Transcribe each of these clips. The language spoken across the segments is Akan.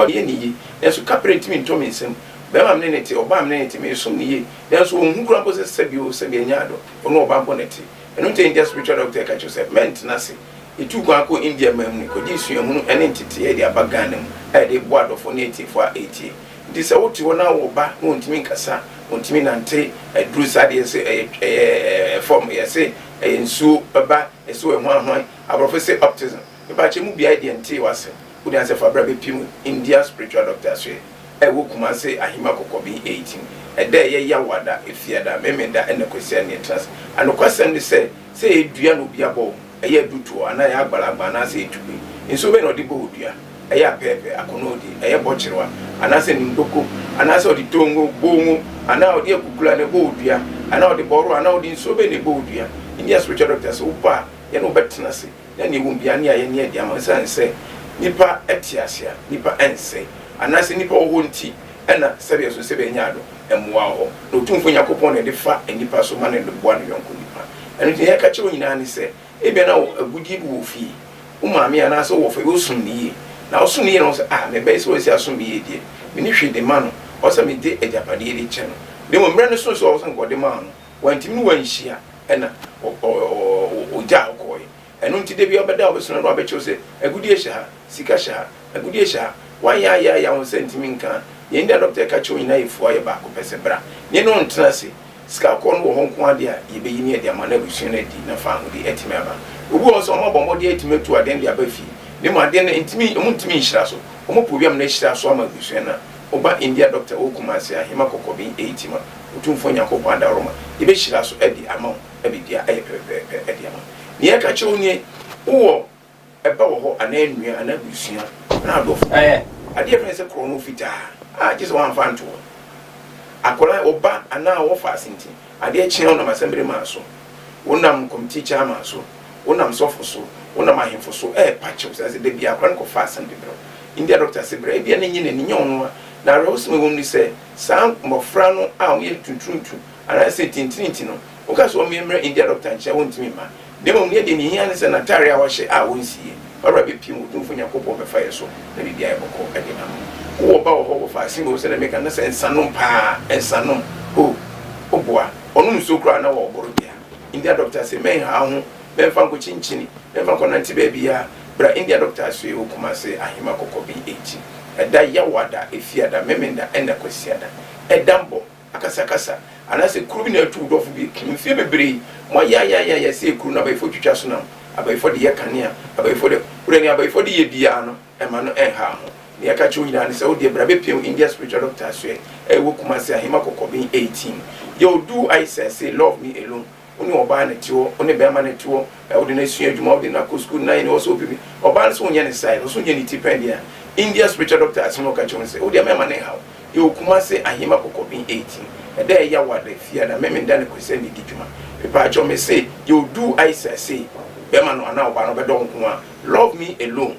body any yes to caprate me to me some bema mnenete oba mnenete me so niye yes wo hu kura pose sebio nyado ono oba bonete eno nte India spiritual doctor ka chose ment na se itu kwa ko India mam ni ko jisua mu ene ntete e de abagana mu e de board of native for 80 ndi se woti wona wo ba no ntimi nkasa ntimi nante dru sade se form yese ensu baba eso ehwan abrofese optimism e ba che mu bia de nte wase udi anse fa bra be pim India spiritual doctor so e wo kuma se ahima kokobi 18 e de ye ya wada efiada memenda ene kwese ne trans anokwasem de se edua no bia bo e ya dutu ana ya agbalagba na se etubi enso be no de bo odua e ya pepe akonodi e ya bochirwa ana se ndoko ana se odi tongo bongo ana odi akukula ne bo odua ana odi boru ana odi nso be ne bo odua India spiritual doctors upa ye no betena se ya ne wumbia ne aye ne dia mansa nse nipa etiasia nipa ense ana se nipa wo nti ena sebe so sebe nyado emwa ho no tumfo yakopon ne de fa nipa so ma ne de boa ne yonko nipa eno ti yaka che onyina ne se ebia na agudi bu fi umami ana so wo fa wo sunniye na wo sunniye no se me be so si asumbiye die me ni hwe de ma no o se me de ejapade de che no de mo mre ne so so so ngode ma no wantim no wanhia ena o ja okoy eno nti de bia obeda obeso no abecho se agudi ehia sika hia agudi ehia wan ya won sentimi nka ye nda doctor ka che onyina ifu aye ba ko pese bra ne no ntena se ska ko no ho nko ade a ye be yini ade ama na busu na di na fa ngudi etime aba obu onso mo bombo de etime tu ade ndi aba fi ne mo ade na ntimi mo ntimi nhira so mo program na nhira so ama busu na oba India doctor o kuma se ahima kokobi 80 ma otumfo nyakopon da roma ye be nhira so edi ama ebi dia aye pepe edi ama ne ya ka che onye wo eba wo ho ana enua ana busu na adofo ade fe se krono fita just one fan to akola oba ana wo fa asinti ade chi na masembere ma so wonam committee chairman so wonam sofo so wonam ahemfo so pacho say de bia akola ko fa asem de bro India doctor say bra bia na nyine ni nyon na rose me won say sam mofra no a wo ye tuntuntu ana say tintinti no o ka so me India doctor nche won timi ma de mo ne de ni hia ne say na tare a wo hye a won sie ora be pim otumfo nyakopo be fa ye so na bia e boko e de na wo ba wo fa simo se na meka na se ensanom pa ensanom oboa onum so kra na wo boro bia India doctor say men ha ho men fa ko chinchini men fa ko nanti ba bia bra India doctor so e okuma se ahima kokobi 80 eda ya wada efiada memenda enda kwesiada edambo akasakasa ana se kuru bi na tu do fu bi kimfie bebre mo ya se kuru na ba ifo twitwa so na aba ifo de yakania aba ifo de urani aba ifo de ye bia no ema no ha ho ya ka chu nyina ne se o de bra be piem India spiritual doctor so e wo kuma se ahima kokobi 18 you do I say love me alone oni oba na tiwo oni be ma na tiwo o de na sua adwuma o de na ko school na ni o so bibi oba na so nya ne sai o so nya ni tipendia India spiritual doctor asimo ka chu se o de ma na ha you kuma se ahima kokobi 18 e de ya wada fia na memenda ne ko se ni didwuma e pa cho me say you do I say be ma no ana oba no be don ko a love me alone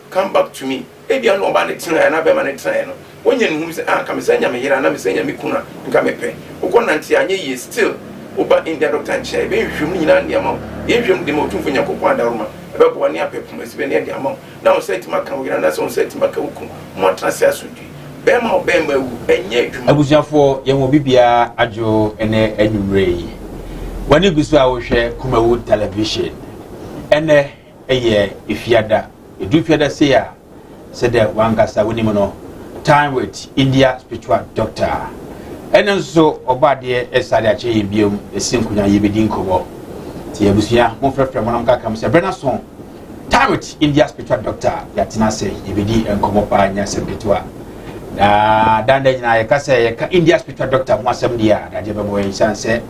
come back to me ebia no oba ne tina na be ma ne tina no wonye ne hu se ka me sanya me yira na me sanya me kuna nka me pe ukonanti anye ye still oba India doctor nche be hwem nyina ne ama ye hwem de mo tumfo nyakopon adaroma e be bo ne apepum asibe ne de ama na on set maka yira na so on set maka uku mo trase asudi be ma be ma wu enye adwuma abusuafo ye mo bibia ajo ene anwumre yi wani gusu a wo hwe Kumawu television ene eye ifiada edu fiada say a said that wangasa woni no time with India spiritual doctor ene so obade esade ache yibiom esinkunya yebedi nkobo ti abusua mo frefre mo nam kaka mo se Brenason time with India spiritual doctor yatina say yebedi nkobo pa nya sebetwa na danda nyina yekasa yeka India spiritual doctor mo asem dia da je bebo yin se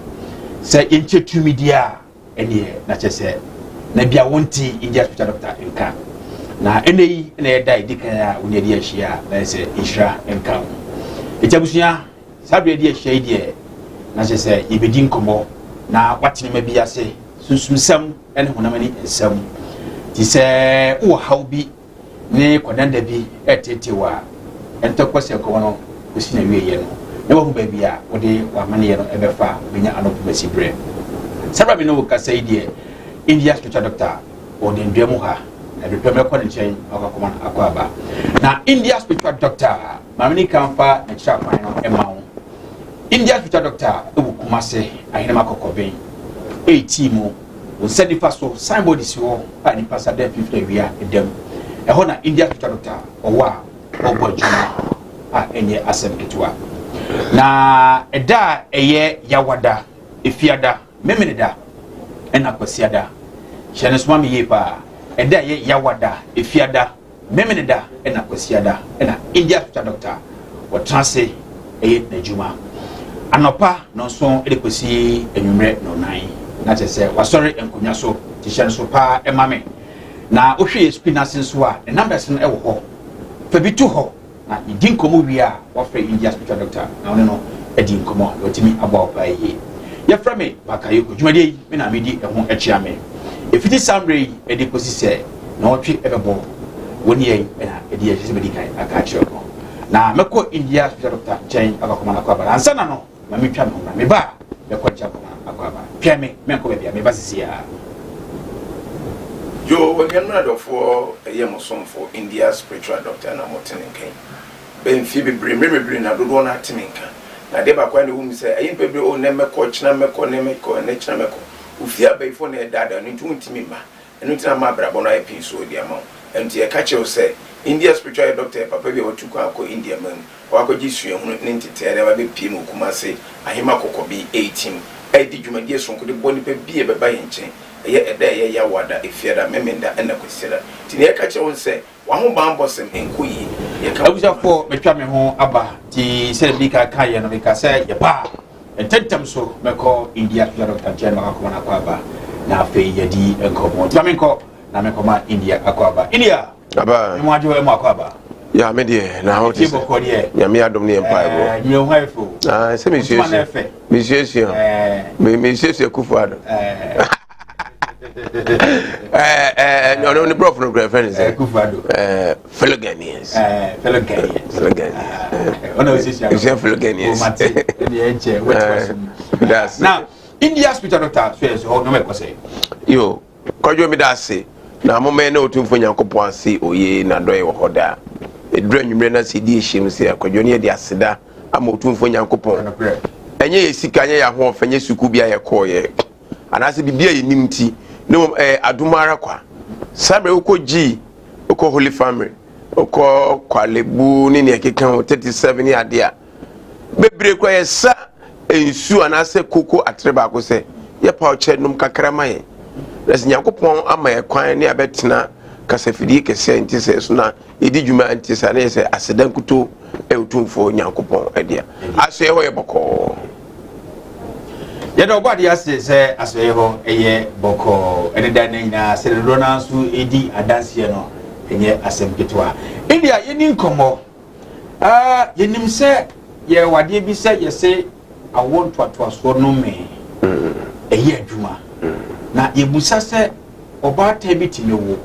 inchetu media ene na chese na bia wonti India spiritual doctor nka na enei na yeda idika ya unedi ahia na se inshra nka ejabusia sabe de ahia ide na se ibedi nkomo na watene ma bia se susumsam ene honamani ensam ti se wo hawbi ne kodanda bi etetewa entokwase ko no osina wieye no na wo ba bia wo de wa mane ye no ebefa benya anopo basibre sabe no ka sai ide India spiritual doctor o de ndwemu ha prepare me chen akakoma akwaba na India spiritual doctor mamini kamfa na chapa no emawo India spiritual doctor ewu kumase ahinema kokoben 18 mo send fa so somebody si wo ani pastor dem 50 wia edem e na India spiritual doctor owa obojuma enye asem ketwa na eda eye yawada efiada memeneda ena kwasiada hyene soma me yepa eda ye yawada efiada memeneda ena kwasiada ena India spiritual doctor wo transe eye najuma anopa no so ede kwasi enwumre no nan na chese wasori enkonya so tishan so pa emame na ohwe spinach so a the numbers no ewo ho fa bi tu ho na idin komo wi a wafre India spiritual doctor na one no edin komo otimi aba pa yi ya fra me bakayo dwumade yi me na medi eho achia me efiti samre ede kosi se na otwe ebebo woni yi na ede ye se medi kai aka chiro na meko India spiritual doctor chen abakoma na kwa balansa na no ma me twa me na me ba me kwa cha akwaba twa me ko bia me ba sisia yo when you know for for India spiritual doctor na motenken ben fi bebre na dodo na timinka na de ba kwa ne hum say ayin bebre o na meko china meko ne meko na china meko ufia be fo na dada no ntumi ma enu tina ma brabo na epi so dia ma enti e ka che o say India spiritual doctor papa bi o tukwa ko India man o akoji sue hu ne ntete ba be pie mu kumase ahima kokobi 18 edi dwumadie sonko de boni pe bie be ba yenchen eye eda eye ya wada efiada memenda ena kwesira ti ne ka che won se wa ho ban bosem enkoyi ye ka abuja for metwa me ho aba ti se bi ka kan ye no be ka se ye ba ententem so meko India doctor chen ma ko na kwa ba na fe ye di enkomo ti amenko na meko ma India akwaba India aba mo ajo e mo akwaba ya me de na ho ti ya me adom ne empire bo mi o haifo se me sheshe me sheshe kufuado no prof no girlfriend is kufuado fellow Ghanaians ona osisi fellow Ghanaians that's now India spiritual doctor so no me ko say yo kojo mi da se na mama na otumfo nyankopon ase oye na doye wo hoda edura nwumre na sedi ehim se kojo ne de aseda ama otumfo nyankopon enye yesika anye ya ho ofenye suku bia ye koye anase bibia ye nimti no adumara kwa sabre ukoji uko Holy Family uko kwalebu ni ne keka 37 ya dia bebre kwa yesa ensu anase koko atreba ko se ye pa oche num kakrama ye les nyankopon ama ye kwan ne abetena kasafidi kese ntise so na edi dwuma ntise na yese asedan kuto utumfo nyankopon edia aso ho ye boko ya do body se aso ho eye boko eneda na nyina se do na so edi adanse no enye asem ketwa India yeni nkomo yenim se ye wade bi se ye se awon twatwa so no me eye adwuma na yebusa se obata bi timewo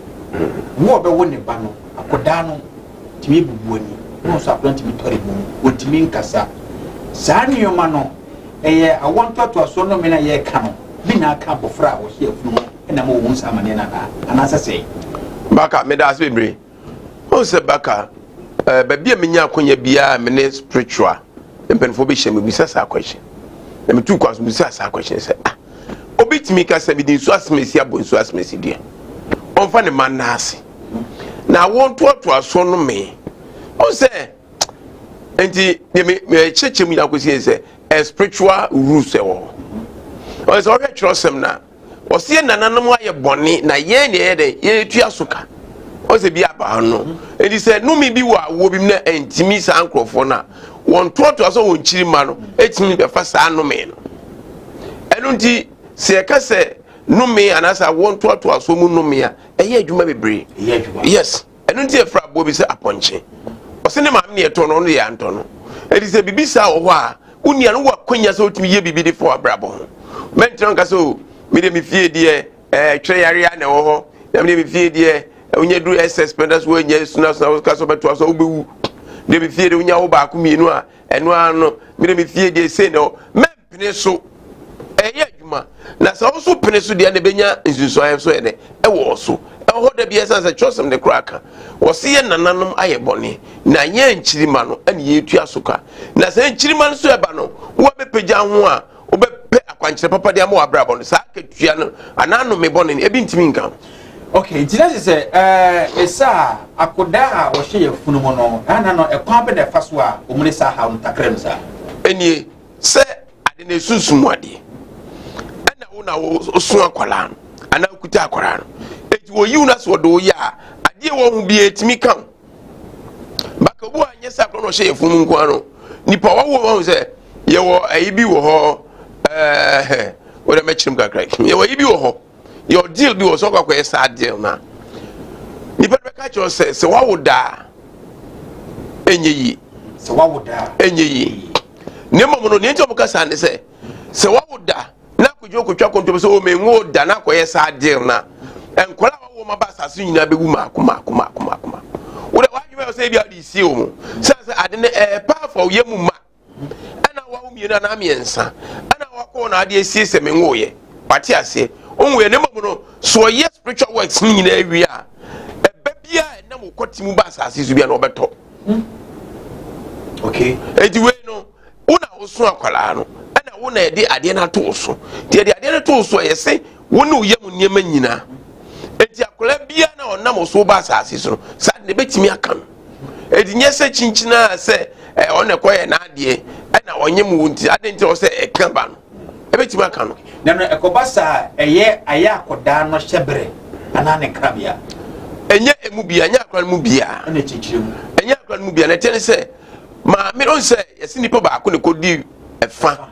wo be wo ne ba no akoda no timi bubuani no so aplanti bi tori mu otimi nkasa saa nioma no eye awon twatwa so no me na ye ka no bi na aka bofra wo hie funu na mo won sa mane na anasa se baka me da bebre o se baka ba bia menya akonya bia me ne spiritual empenfo be hye me bisa sa question na me tu kwa so bisa sa question se obitimi ka se bidin so asmesi abonso asmesi dia onfa ne manase na won to aso no me o se enti me cheche mu yakosi se spiritual rules e wo o se o hwe trosem na o se nananom aye bone na ye ne ye de ye tu asoka o se bia ba no enti se no mi bi wo bi na entimi sa ankrofo na won to aso won chiri ma no etimi be fa sa no me no enunti se ka se no me anasa won to aso mu no me a eye adwuma bebre yes enunti e fra bo bi se aponche o se ne ma me to no ya nto no enti se bibi sa wo ho a unia no wa kwanya se otimi ye bibi de fo abrabo ho mentron ka so me de me fie de tweyare a na wo ho na me de me fie de onye du SS pendas wo nya suna ka so beto so obewu de me fie de onya wo ba ko mienu a eno ano me de me fie de se no mempene so eye adwuma na so so pene so de na benya nsunso aye so ene e wo so ho da bia sense chosem de kraka wo se ye nananom aye bone na ye nchirima no ane ye tu asoka na se nchirima no so eba no wo be pagya ho a wo be pe akwankyere papa de am wo abrabon no sa ketua no anano me bone e bi ntimi nka okay tina se esa akoda wo hye ye funumo no ana no ekwan be de faso a omure sa ha ntakrem sa enie se ade na sunsumu ade ana wo na wo so akwala no ana kuta akwala no eti wo yiwu na so do ya ade wo hu bi etimi kan baka wo anya sa kro no hye ye funu nko ano nipa wo se ye wo ayi bi wo ho wo da mechim kakra ye wo yi bi wo ho your deal bi wo so kwa kwa sa deal na nipa be ka cho se wa wo da enye yi se wa wo da enye yi ne mo no ne nti obuka sa ne se wa wo da na kudwo kotwa konto so o me ngo da na kwa sa deal na enkola wo ma ba sasu nyina be gu ma kuma wo da wa nwe se bia di si o mu se ade ne pa for ye mu ma ana wa wo miena na miensa ana wa ko na ade si se me ngo ye pati ase onwe ne mo no so ye spiritual works ni nyina wi a ebe bia na mo kwati mu ba sasu su bia na obeto okay edi we no una oso akwala no ana wo na ede ade na to so de ade na to so ye se wo ne uyam niema nyina edi akwala bia na onam oso ba sasu so sa ne betimi aka no edi nyese chinchina se one koye na ade ana onye mu nti ade nti o se eka ba no ebetimi aka no na no ekobasa eye aya akoda no hyebre ana ne krabia enye emu bia nya akwala mu bia na chichirem enye akwala mu bia na tene se ma me don say yesi nipa ba ko ne kodi efa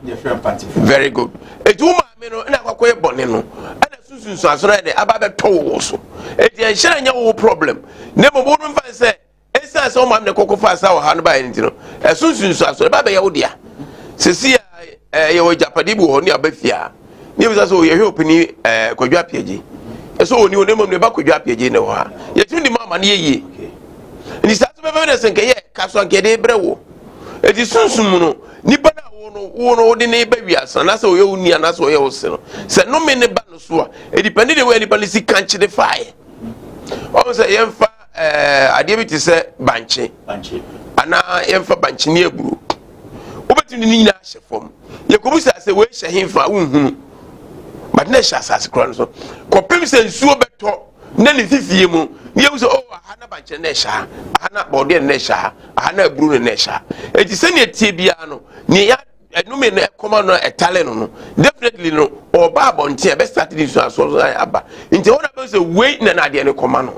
very good etu ma me no na akwakoye bone no ana sunsun asoro de aba be to so eti enhira nya wo problem ne mo bo no fa say esa so ma me kokko fa sa wo ha no ba enti no sunsun asoro ba be ye wo dia sesi ye wo japade bu ho ne abafia ne bi so ye hwe opini kwadwa piaji eso oni o ne mo ne ba kwadwa piaji ne ho ha ye tundi mama ne ye ni sa so be be senke ye kaso nkede brewo eti sunsun no nipa na wo no de ne ba wiasa na se o ye uni na se o ye o se no se no me ne ba no so a e depend de we nipa ne si kanche de fire o se ye mfa ade bi ti se banche ana ye mfa banche ne eburu obetuni ni nyina hye fom ye kobusa se we hye hemfa unhunu but na hye asase kro no so kopem se nsuo beto na ne fifie mu ne ye so o ahana banche na hye ahana bode na hye ahana eburu na hye eti se ne tie bia no ne ya enume na ekoma no etale no definitely no oba abonte be start this so so aba nti wona be say wait na ade ne koma no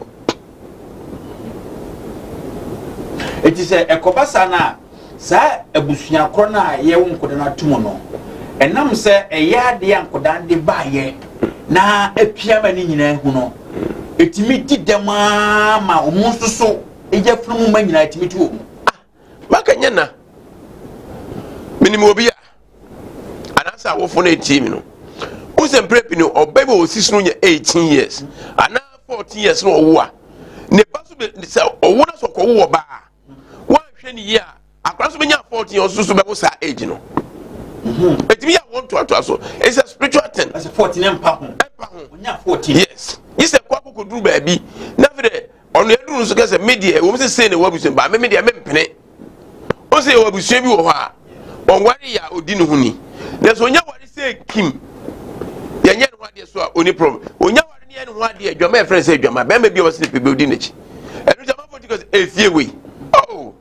eti se ekobasa na sa ebusua kro na ye wonkoda na tumo no enam se eya de ankoda de baye na apiama ni nyina hu no etimi didema ma omunsuso eja funu ma nyina etimi tu omu maka nyana minimum obia anasa wofo na team no usem prep no obebe osisi no nya 18 years ana 14 years no owo a ne baso be owo na so ko wo ba wa hwe ni ya akra so be nya 14 years so be wo sa age no etimi ya want to so it's a spiritual thing as 14 empa ho nya 14 yes is a kwapo ko duru ba bi na fere ono eduru so kase media wo se ne wabusun ba media mempene o se wabusun bi wo ho a onware ya odinu huni na so nya ware se kim ya nya no ade so a oni problem onya ware ne no ade adwama e friend say adwama be ma bi o se pe be odinu chi enu jama for because efie we oh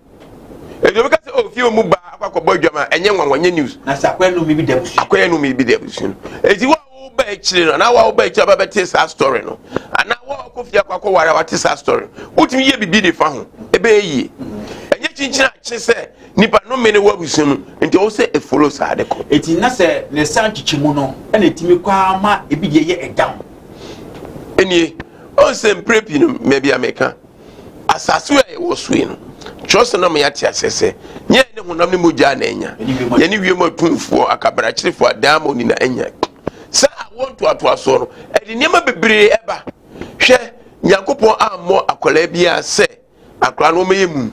edo be ka se o fie mu ba akwa boy adwama enye nwanwanye news na sakwenu mi bi debusu akwenu mi bi debusu eti wa wo ba ekire no na wa wo ba ekire ba bete sa story no ana wa ko fie akwa ware wa te sa story utimi ye bibi de fa ho ebe yi enye chinchina chise nipa no mene wabusum nti o se e follow sa de ko eti na se ne san chichimu no na etimi kwa ma ebi de ye edam enie o se prepi no me bia meka asasu e wo sui no chose na me yate asese nye ne honam ne moja na enya ye ne wiem atumfo akabara kirefo adamo ni na enya sa want to aso no e de niam bebre eba hwe Yakopon ammo akola bia se akora no meyemu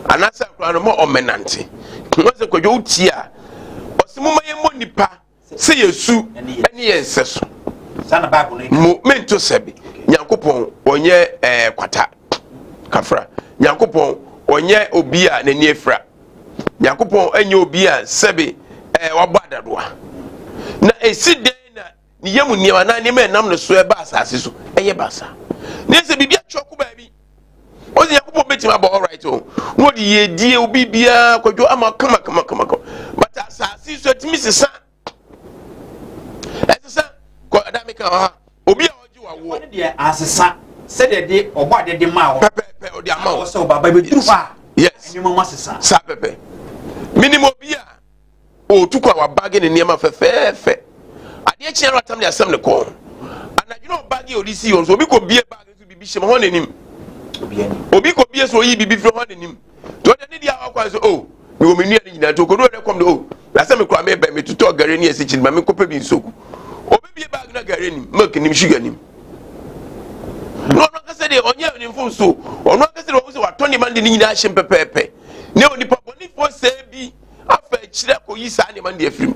anasa akora no mo omenante no se kwadwo utia osimu mayemo nipa se yesu ene yenseso sana Bible no mo mento sebi Nyankopɔn onye kwata kafra Nyankopɔn onye obi a n'ani efra Nyankopɔn enye obi a sebi wabɔ adadoa na esi den na ne yamu niema na ne menam no so eba asase so eye basa ne se bibia choko ba bi o se Nyankopɔn betima ba all right o no de ye die obi bia kwadwo ama kama but asase so timi sesa esesa ko adamika ha obi a oji wa wo ne de asesa se de obo ade de ma wo pepe o de ama wo so baba be duru fa yes ni mo masesa sa pepe minimum bia o tukwa wa bag ne niema fefefe ade chi ero atam ne asem ne ko anadwene o bag e odisi o so obi ko bie bag so bibi hye ho nanim obi ko bie so yi bibi fro ho nanim to de ne dia akwa so o me wo menu ani nyina to ko do de kom de o na se me kura me ba me tuto gare ni ese chi ma me ko pa bi nsoku obi bie bag na gare ni milk nim sugar nim no ka se de onye ni mfo so ono ka se de o se wa toni man de ni nyina hye pepepe ne oni pa boni fo se bi afa chire ko yi sa ne man de afrim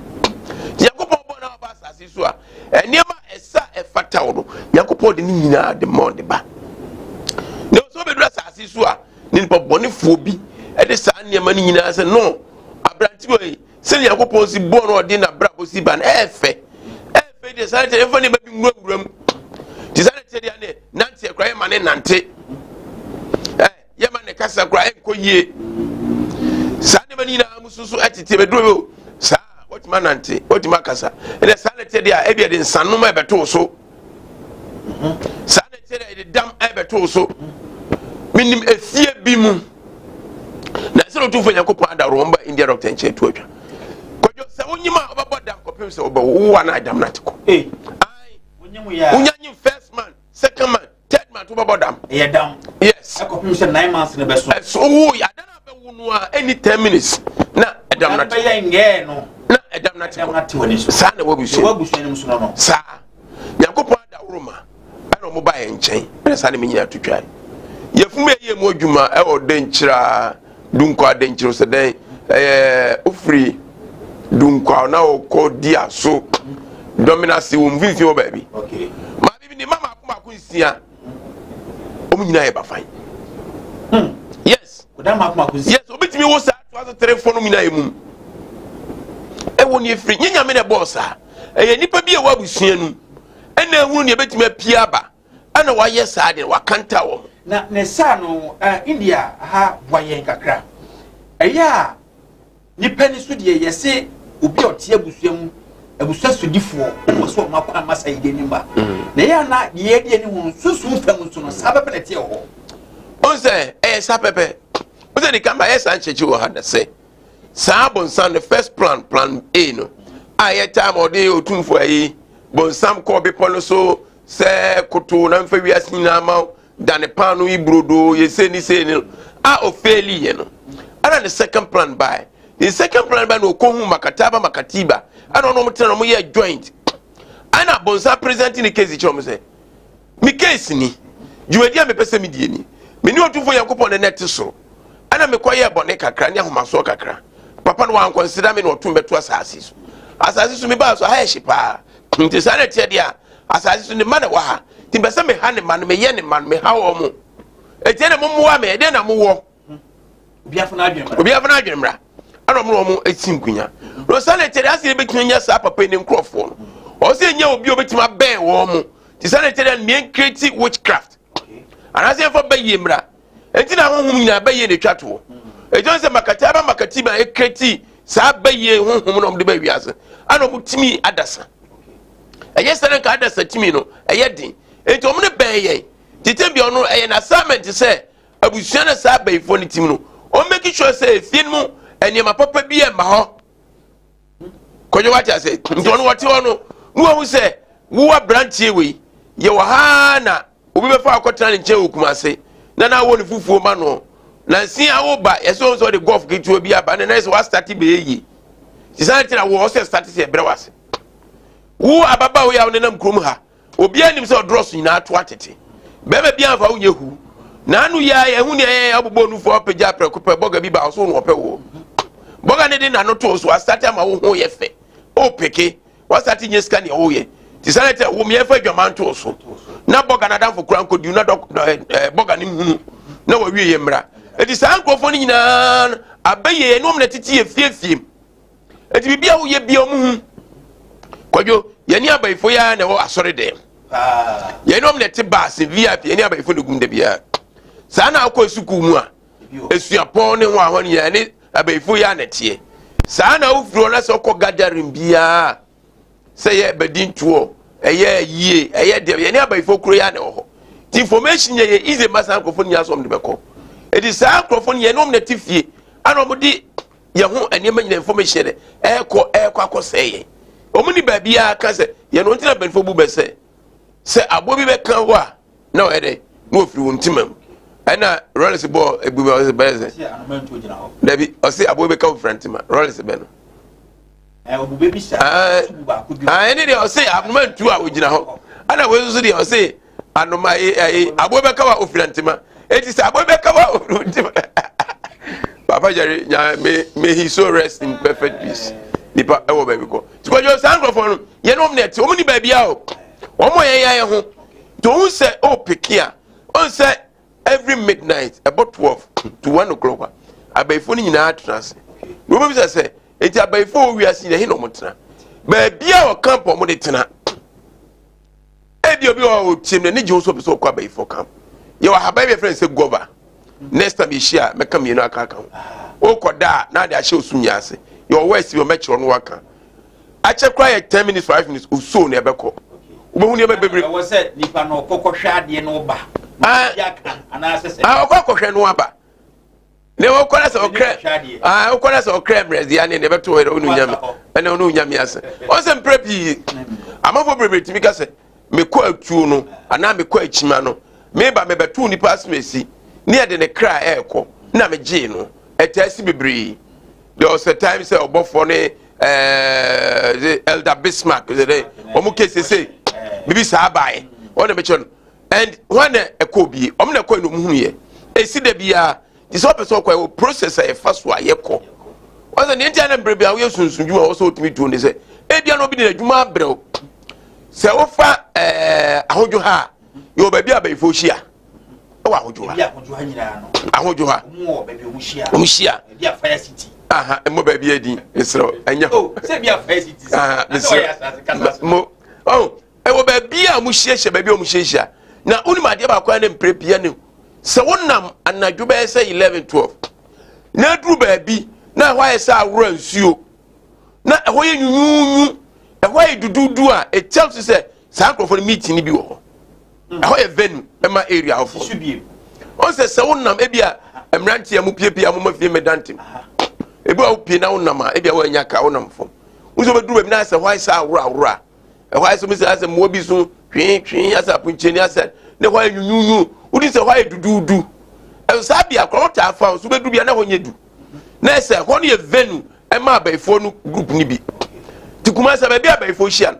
Yakopon bo na ba asase so a eniema esa efata wo no Yakopon de ni nyina de mon de ba ne so be dura asase so a ni pa boni fo bi e de sa eniema ni nyina se no abranti boy se Yakopon si bo no de na brabo si ba na efe de sa te efo ne ba bi nwuram ti sa te de ane nante ekra ye ma ne nante ye ma ne kasa kra enko yie sa ne mani na amususu atete be duro sa otima nante otima kasa ene sa ne tede a ebia de nsanoma ebeto so sa ne tede de dam ebeto so minim efie bi mu na se otu fo Yakopon adaro mba India doctor enche tu atwa kojo se wonyima obabo dam kopem se obo wo na dam natiko ai wonyimu ya wonyanyi first man second man third man to obabo dam ye dam yes akopem se 9 months ne beso so wo ya dana be wonu a any 10 minutes na edam natiko be ye nge no na edam natiko woni so sa na wobusu ni so no sa Yakopon adawro ma ana mo ba ye nchen na sa na me nyina tutwa yefum ye mo adwuma e o denkyira dunko adenkyiro se den ofri dunko na o ko dia so dominance wo mfinfin o baabi okay ma bibi ni mama akoma nsia o mu nyina ye ba fan yes kodama akoma kunsia yes obitimi wo sa 3 4 no nyina ye mum e woni efri nyanya me ne boss a e nipa bi e wa busua nu e na ehunu ne ebetimi apia ba ana wa ye sa de wa kanta wo na ne sa no India ha wayen kakra eya nipa ni so de yese obi otie abusuam abusua sodifo wo so makwa masa ide nimba na ya na ye de ni hu susu fam so no sabe na tie ho on say sa pepe o say the kamba yes an chechi wo hada say sa bonsan the first plan A no aye time ode otumfo ayi bonsam ko be polo so se koto na mfa wiase na ma dane panu ibrodo yese ni se ni a ofeli ye no ana the second plan by the second plan by no kohun makatiba ana no mutena no ye joint ana bonsa present in the case chom say mi case ni juwadi a me pese mi die ni me ni otufo Yakopon ne net so ana me koye bone kakra ni ahomaso kakra papa no wan consider me no otum beto asase so me ba so ha ye shipa nti sa na tie dia asase so ne ma na wa ha ti be se me ha ne ma no me ye ne ma no me ha wo mo etie ne mo wa me de na mo wo obiafo na adwenmra ana mo etinkunya no sa na tie dia se be tunya sa papa ne nkrofo no o se nya obi obetima ben wo mo ti sa na tie dia me create witchcraft ana se fa ba yemra enti na honhum nyina ba ye ne twato ejon se makatiba e create sa ba ye honhum no de ba wiase ana mo timi adasa eye sene ka adasa timi no eye din enti omne ben ye titembi ono eye na assignment se abusua na sa ba ifo ni timi no o make sure say fien mu eniema papa bi e ma ho kojo wacha se nti ono wote ono nu hu se wo abrantie we ye wo ha na obi be fa akotena ne nche okumase na wo ne fufuo ma no na nsi awo ba yeso so de golf gitu obi aba na se wa start be yi ti san tira wo se start se bre wase wo ababa wo ya wo nam krom ha obi anim se odros nyina ato atete bebe bia fa wo nyehu na anu ya ehu ne ya abobɔ nu fo apagya prekope boga bi ba so no opɛ wo boga ne de na no to so start ama wo ho ye fe o peke wa start nye scan ye wo ye ti sanete wo me fa adwaman to so na boga na danfo kura nkodi na boga ni hunu na wa wie yemra eti san krofo ni nyina abaye no na titi ye fiefiem eti bibia wo ye bia omu kwadwo ye ni abayfo ya na wo asore dem ye no na te bas VIP ye ni abayfo de gum de bia sa na akọ suku mu a esuapon ne ho ahon ye ni abayfo ya na tie sa na ofuro na so ko gathering bia say ye bedintuo eye yie eye de ye ni abayfo kuro ya na ho the information ye easy masan krofo ni asom de beko edi sa krofo ni ye no na te fie ana mo di ye ho enema nyina information de ekọ akọseye omuni babia ka se ye no ntina benfo bu be se abobi be kan wa na o ede no ofiri wontimam ana Rollins ball ebu be be se dabi o se abobi be kan frontima Rollins be no obu be bi sha ene de o se anomantu a ogina ho ana we so de o se anoma abobi be kan wa ofrantima eti se abobi be kan wa ofrantima Papa Jerry, may he so rest in perfect peace. Nipa ewo baby ko. Tiko jo sankrofo ye no net, o muni baby a o. O mo ye ho. To who say oh pikia. On say every midnight about 12 to 1 o'clock. Abayfo ni nyina atrase. No be say enti abayfo wi ase ye no motena. Baby a o camp o mo de tena. E bi obi o tim ne je so be so kwa abayfo camp. Ye wa habaye friend say gova. Next time you share make me no akaka o koda na de ahye osunya ase your west you make no waka ache cry 10 minutes 5 minutes uso na ebeko obehu ne bebre I was said nipa no kokohwa de no ba ana asese okokohwe no aba ne wo kora se okre o kora se okre brezi ya ne beto we onu nyame ene onu nyame ase o se mprepi amafo bebre timi ka se me ko atuo no ana me ko achima no me ba me beto nipa asmesi near the cry echo, na me gino, a testy bebree. There was a time say, for the elder Bismarck, the day, Omuke say, maybe Sabai, on a mission, and one a Kobe, Omna Koino Muye, a CDBA, this officer will process a first way echo. Was an Indian baby, I will soon you also to me to say, Ebian Obin, a Juma Bro. Say, Ofa, I hold you ha, your baby before she. Wa hojuha ya hojuha nyina no ahojuha mo baby omuhia bia fire city mo baby edi esro anya se bia fire city mo wo baby a muhia baby omuhia na unimade ba kwa na mprepia ne se wonam anadwo be se 11 12 na duru baby na hwa yesa awura nsuo na ehwo ye nyunyunyu ehwo ye dududu a e tell to say sankrofo meeting ni bi wo ho ye venue ema area of on se wonnam ebia emrantie mu piepia mu mafie medantim ebia wo pie na wonnam a ebia wo anya ka wonnam fom unso beduru be na se why sa awura why so me se mo bi so twen asa puncheni asa ne why nyunyunyu udi se why dududu e sa bia krota afa so beduru bia na ho nyedu na se ho ne venue ema abaifo no group ni bi tikuma se be abaifo hia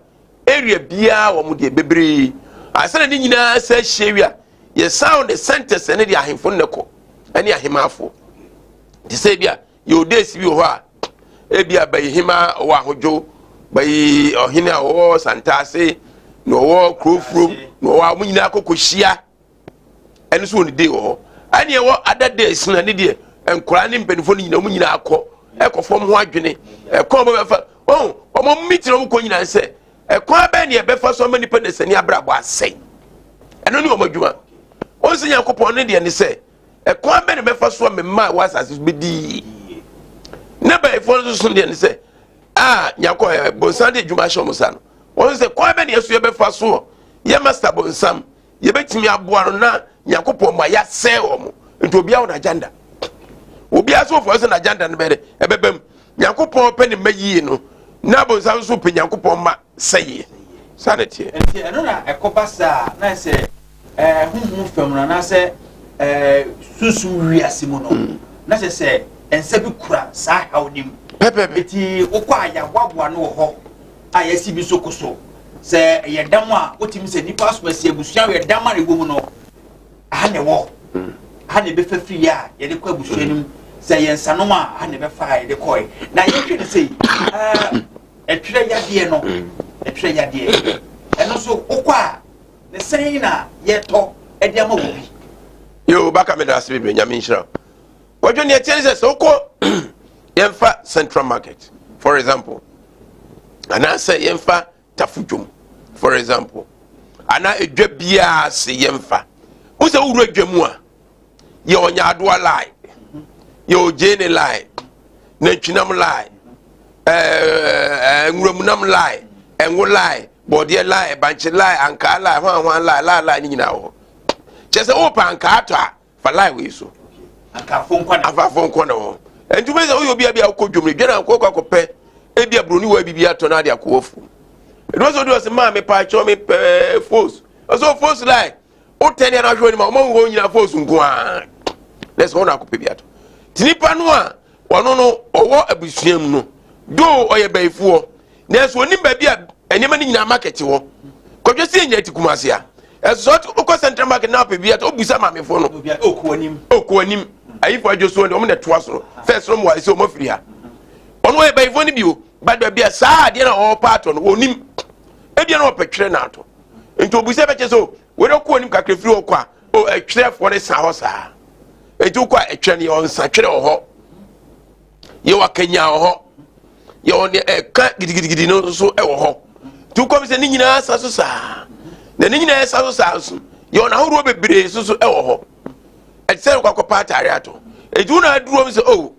area bia wo mu de bebre asana ni nyina sa hyewia ye sound the sentence ne de ahemfo ne ko ani ahemafo ti se bia ye odesi bi ho a e bia bayihima wo ahojo bayi ohine a wo santase no wo krofrom no wo amunyina akokohia ene so oni de wo ani e wo adade sina ne de enkora ne mpanifo ne nyina munyina akọ ekofom ho adwene ekọ bo befa omo mitiro mo ko nyina se ekwa ba ne be fa so mani pe de sani abrabo asai eno ni omo dwuma onse yakopon ne de ne se ekwa ba ne be fa so me ma wasase be di ne ba ifo so de ne se nyako bonsan de dwuma hye omo sa no onse kwa ba ne so ye be fa so ye master bonsam ye betimi aboa no na yakopon ma ya se omo nti obi a na agenda obi a so fo so na agenda ne be de ebebem yakopon pe ne mayi no na bonsam so pe yakopon ma seye sanity enti eno na ekoba sa na se huhu famuna na se susu wiase mu no na se ense bi kura sa hawnim pepe eti okwa ya waboa no ho ayesi bi sokoso se ye dam a otimi se nipa so asie busua ye dam a rebo mu no ne wo ne be fafiri a ye de kwa busua nim se ye nsanoma ne be fa ye de koi na ye hwe ne sei etwere yade no etwere yade and also okwa the saying na yeto e dia ma obi yo baka me da se be nyame nhira wadwo ne tie se soko yemfa Central Market for example ana say yemfa Tafudwom for example ana edwa bia se yemfa wo se wuru adwamu a ye onya adoa lie ye ojene lie na twinam lie nguremunam lie enwo lie body lie banche lie anka lie hwan lie ni nyina ho chese wo pa anka ato a fa lie we so anka fonkwana afa fonkwana ho entube se wo bia akodwom dwena akokwakope ebia broni wa bibia to na de akofu edo so do se ma me pa cho me force so force lie o tene na hwo ni ma o wo nyina force nko a let's go na akope bia to tinipa no a wono no owo abusuam no do oye baifuo na so oni ba bia enema ni nyina market wo kodwe se nya tikumase a esot uko Central Market na pe bia to obusa ma mefo no okuanim ayifo adwoso de o me ne toa so first no mo wale se o mafiri ha ono oye baifo ni bio ba bia saa de na o part no onim ebia na opetwere na ato enti obusa be che so we do ko onim kakra firi okwa o etwere fo ne sa ho saa enti okwa etwere ne on sa twere ho ye wa Kenya ho ye on ka gidigidi no so e ho tu ko se ni nyina sa so saa na ni nyina sa so saa so ye on ahoro bebre so e ho e se kwa patare ato enti una aduro se oh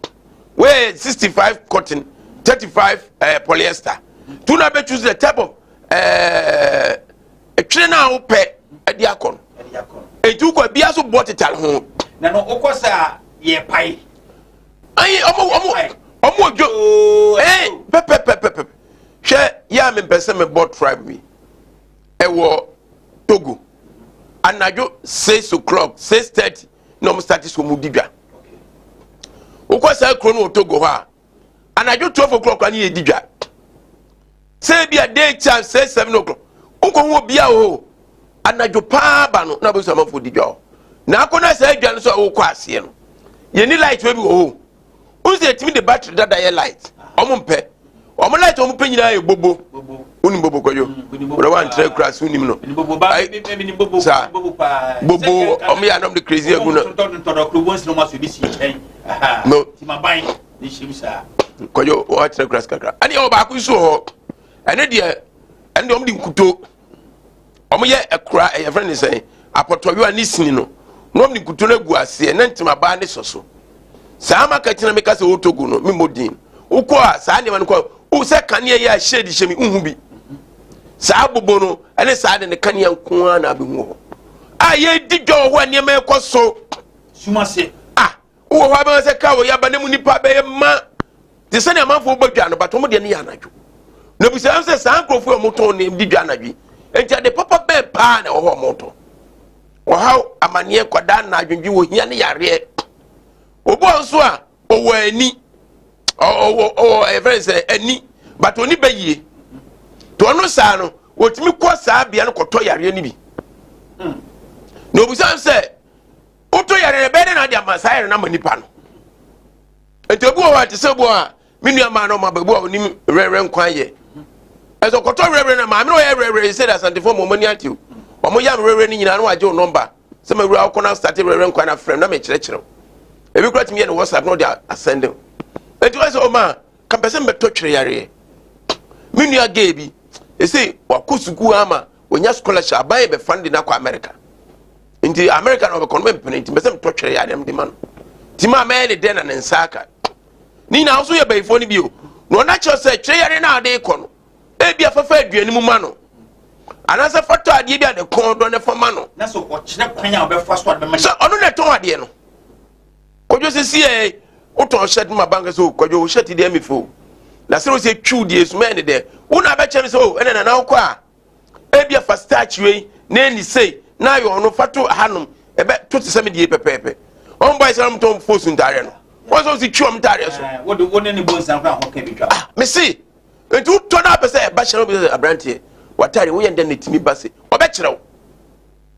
we 65 cotton 35 polyester tu na be choose the type of etwere na wo pe edi akon enti ko bia so botital ho na no okosa ye pai ayi omo ojo pepe she ya me pese me bot tribe me e wo Togo anajo 6 o'clock 6:30 no mo start so mu didwa okosa kro no Togo ha anajo 12 o'clock ani ye didwa say bia day chance 7 o'clock unko wo bia o anajo pa ba no na bo so amafo didwa na akona say dwa no so wo kwa ase no ye ni light we bi o unse timi the battery that die light omo mpe omo light omo pe nyina ye bobo uni bobo koyo we want try crash uni no bobo pa bobo omo ya no the crazy aguno no ti maban ni shimsa koyo o try crash kakra ani o ba ku so ho ene de ene omo di nkuto omo ye ekra e friend ni say apotoyo ani sini no no omo di nkuto na gu ase ene ntima ba ne soso sama katina me kase wo Togo no me modin uko a saa ne man ko o se kane ya shedi shemi unhu bi saa bobo no ene saa de ne kane nko na be hu a ye digjo ho ne me ko so sumase wo ho ba se ka wo ya ba ne mu nipa be ma de se ne amanfo bodwa no bato mo de ne ya anadwo na bi se saa krofo o moton ne digwa anadwi enti de papa be pa na wo ho moton wo ha amane kwada na adwendwi wo hia ne yare obo nso a owo ani e friends ani but oni bayie to no saa no wotimi kɔ saa bia no kɔtɔ yare ni bi na obusan sɛ oto yare be na de amasa yare na manipa no enti obu wa te sɛ bu a minu ama no ma babu a onim rere nkwan ye ezo kɔtɔ rere na ma me no yɛ rere say that something for momani atiu omo yam rere ni nyina no agye o number sɛ ma wura akɔna start rere nkwan na frame na me kyerɛkyerɛ ebi kura timi ye no WhatsApp no dia ascending enti wa so o ma ka pese me to twere yare minu ya gebi e say wa kosuku ama onya scholarship abai be fund na kwa America enti America no be kono me pene enti pese me to twere yare me man ti ma me ne den na nsaka ni na so ye baifo ni bio no na che say twere yare na ade kono e bia fafa aduani mu ma no anasa foto ade bia de kon do ne fama no na so o kire kwanya obefa so ade me so ono ne ton ade no kojo se sie o ton shirt ma banga so kojo shirt de mi fo na se o se twu de su me ne de una be chere so ene na ko a e bia fa starch we na ni sei na yo no fato hanom e be to se me de pepepe on boy sam ton fosu ndare no won so si twu am tare so wo de won ni bo san fra ho ka bi twa me see entu to na be se ba chere be abrantie watare wo yenda na timi base o be chere wo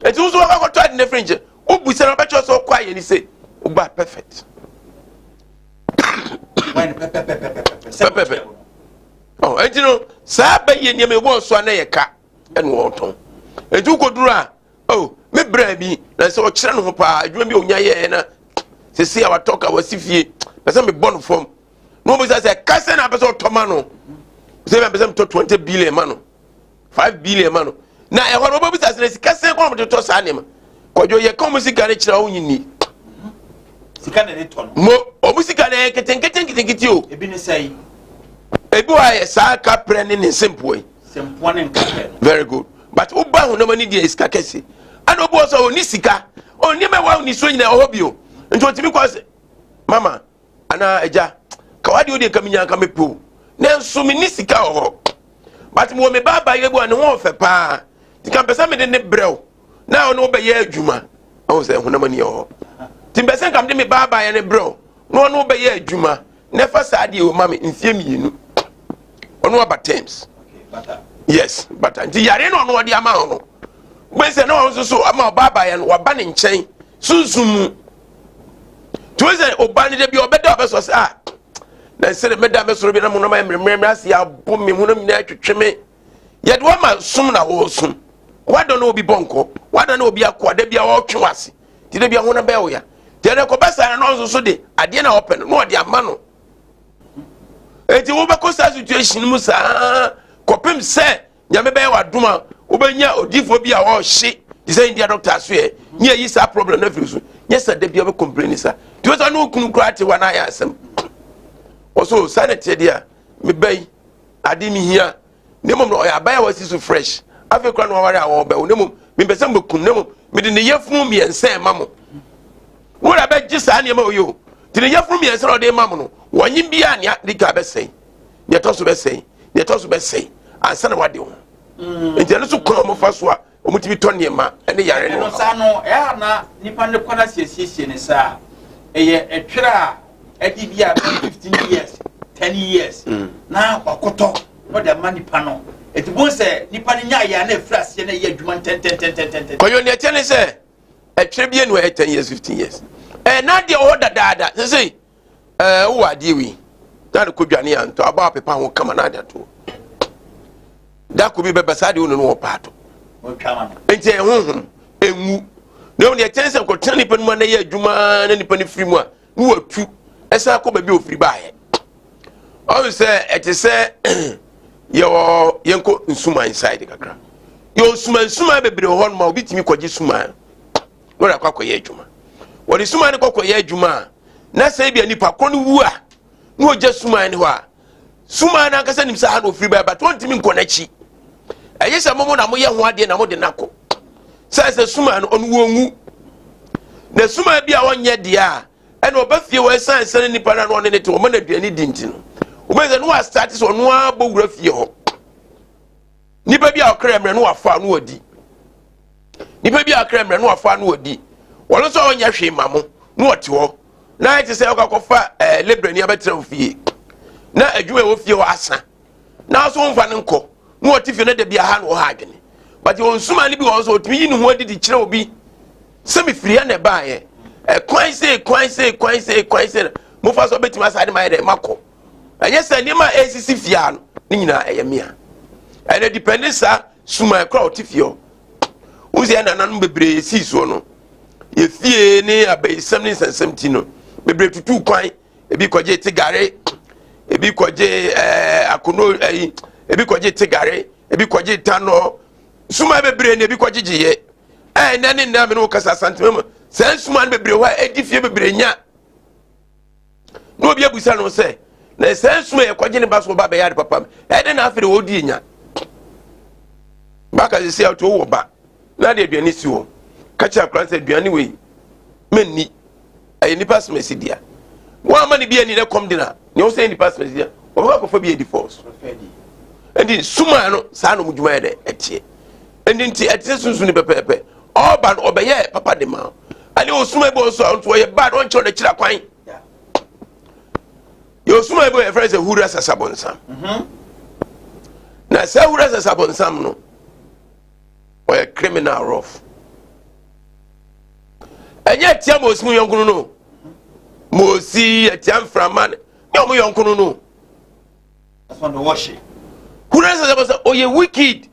entu so ko to ade ne fringe o bu se na be chere so kwa ye ni sei o ba perfect when pepe oh enti no saa ba ye niam e wo so na ye ka ɛna wɔtɔn etu kodura oh me bra bi na se o kyerɛ no ho pa adwuma bi onya yɛ na sesi a watoka wasifie pese me bɔ no fam no mo say kase na pese otoma no say me pese me to 20 billion ma no 5 billion ma no na e ho no bi say na kase ko mo to sa ne ma kodwo ye kom sika ne kyerɛ wo nyini sika na ne to no mo o mu sika na keten o ebi ne say ebi wa ye sa ka pre ne simple ne nka very good but uba ho no mani di sika kese ana obo so oni sika oni me wa oni so nyina o hobio nti otimi kwase mama ana eja kawadi odi kaminya kamepo na nso me ni sika ho but mo me baba yebu ane ho fe pa ti kan pesa me de ne brew na ono be ye adwuma o se ho na mani ho ti pesa kam de me baba ye ne brew no ono be ye adwuma ne fa saade o mama nfie mienu ono aba terms yes but nti yare no ono odi ama ho gbense na wo so ama baba ye no waba ne nkyɛn sunsumu tuweze obani de bi obeda obeso se ah na se meda mesoro bi na mo no ma mremremre ase ya bom me hunam nyina twetweme ye de wa ma sum na wo sum wado na obi bonko wado na obi akwa da bia wo twe wase ti da bia ho na be wo ya ti de ko besa na no so de ade na open no de ama no eti wo be ko sa situation mu sa kopem se nyame be wa duma wo be nya odifo bi a wo hye ti say India doctor so ye nya yi sa problem na firi so nya sa da bia be complain sa ti wo sa no kunu krati wa na ya asem oso sanity dia me bai ade mi hia nemom no ya bai wasi so fresh afi kra no ware a wo ba nemom me pese mo kun nemom me de ne yefun mi ense mamo wo ra ba gi sa ne ma oyo ti ne yefun mi ense ro de mamo no wonyi bia ne de ka be sei ne to so be sei ne to so be sei ansa na wade ho enti ne so kro mo fa so a omutimi to ne ma ene yare no sa no na nipa ne kwana siesie ne sa eye etwera edi bia 15 years 10 years na wakoto no de ma nipa no etibon se nipa ne nya ya na efrase na ye adwuma 10 koyo ne tene se etwere bia no 10 years 15 years na de o dadaada se wo ade wi na de kodwane ya nto aba pepa ho kama na de to da ko bi be basade wo no wo paato o twama no enti ehunhum enwu no ne tene se ko tene nipa no na ye adwuma na nipa ne firi mu a no watu esa ko ba bi ofiri baaye o se etese yo yenko nsuma inside kakra yo suma bebre ho no ma obi timi kwaje suma no ra kwakoye adwuma wori suma ne kwakoye adwuma na sai bia nipa ko no wu a no oje suma ne ho a suma na kasa nim sa ha no ofiri baaye but won timi nkonachi eye se momo na mo ye ho ade na mo de nako sai se suma no onu wonwu na suma bia wonye de a ene obafie wo san san nipa na no ne te o mo na duani dinti no o me ze no wa start so no abowura fie ho nipa bia okra mre no wafa no odi nipa bia okra mre no wafa no odi wolo so onya hwe mamo no ote ho na ite se okakofa lebrani abetra fie na adwuma wo fie ho asa na so mfa ne nko no ote fie na da bia ha no ha adwene but won suma ne bi wo so otimi yi ne ho adidi kire obi semi firi na ba ye kwan se mo fa so betima sa de ma ye mako enye se ni ma esisi fia no ni nyina eye mia ene dependence suma crowd tifio uzi na nanu bebre si so no ye fie ni abaisam ni sansam ti no bebre tutu kwan ebi koje tigare ebi koje akono ebi koje tigare ebi koje tano suma bebre ni ebi koje jiye nani na me no kasa santimem sen suma ni bebre wa edifie bebre nya no obi abusa no se na sen suma ye kwaje ne baso ba be yare papa ede na afere odi nya baka se ya to wo ba na de aduane si wo kacha kran se aduane we menni ayi ni pass mesidia wa ma ni bi ani na kom dina ne wo se ni pass mesidia wo ba ko fa bi edi force endi suma no sa no mudwuma ye de etie endi nti etie sunsun ni pepepe oba no obeye papa de ma ali o suma bo so onto ye bad on cho de kira kwan yo suma bo e friend say hura sasabonsam na say hura sasabonsam no o a criminal rough enye tia mo simu yonkunu no mo si tia mframan yo mo yonkunu no that's on the wash hura sasabonsam o ye wicked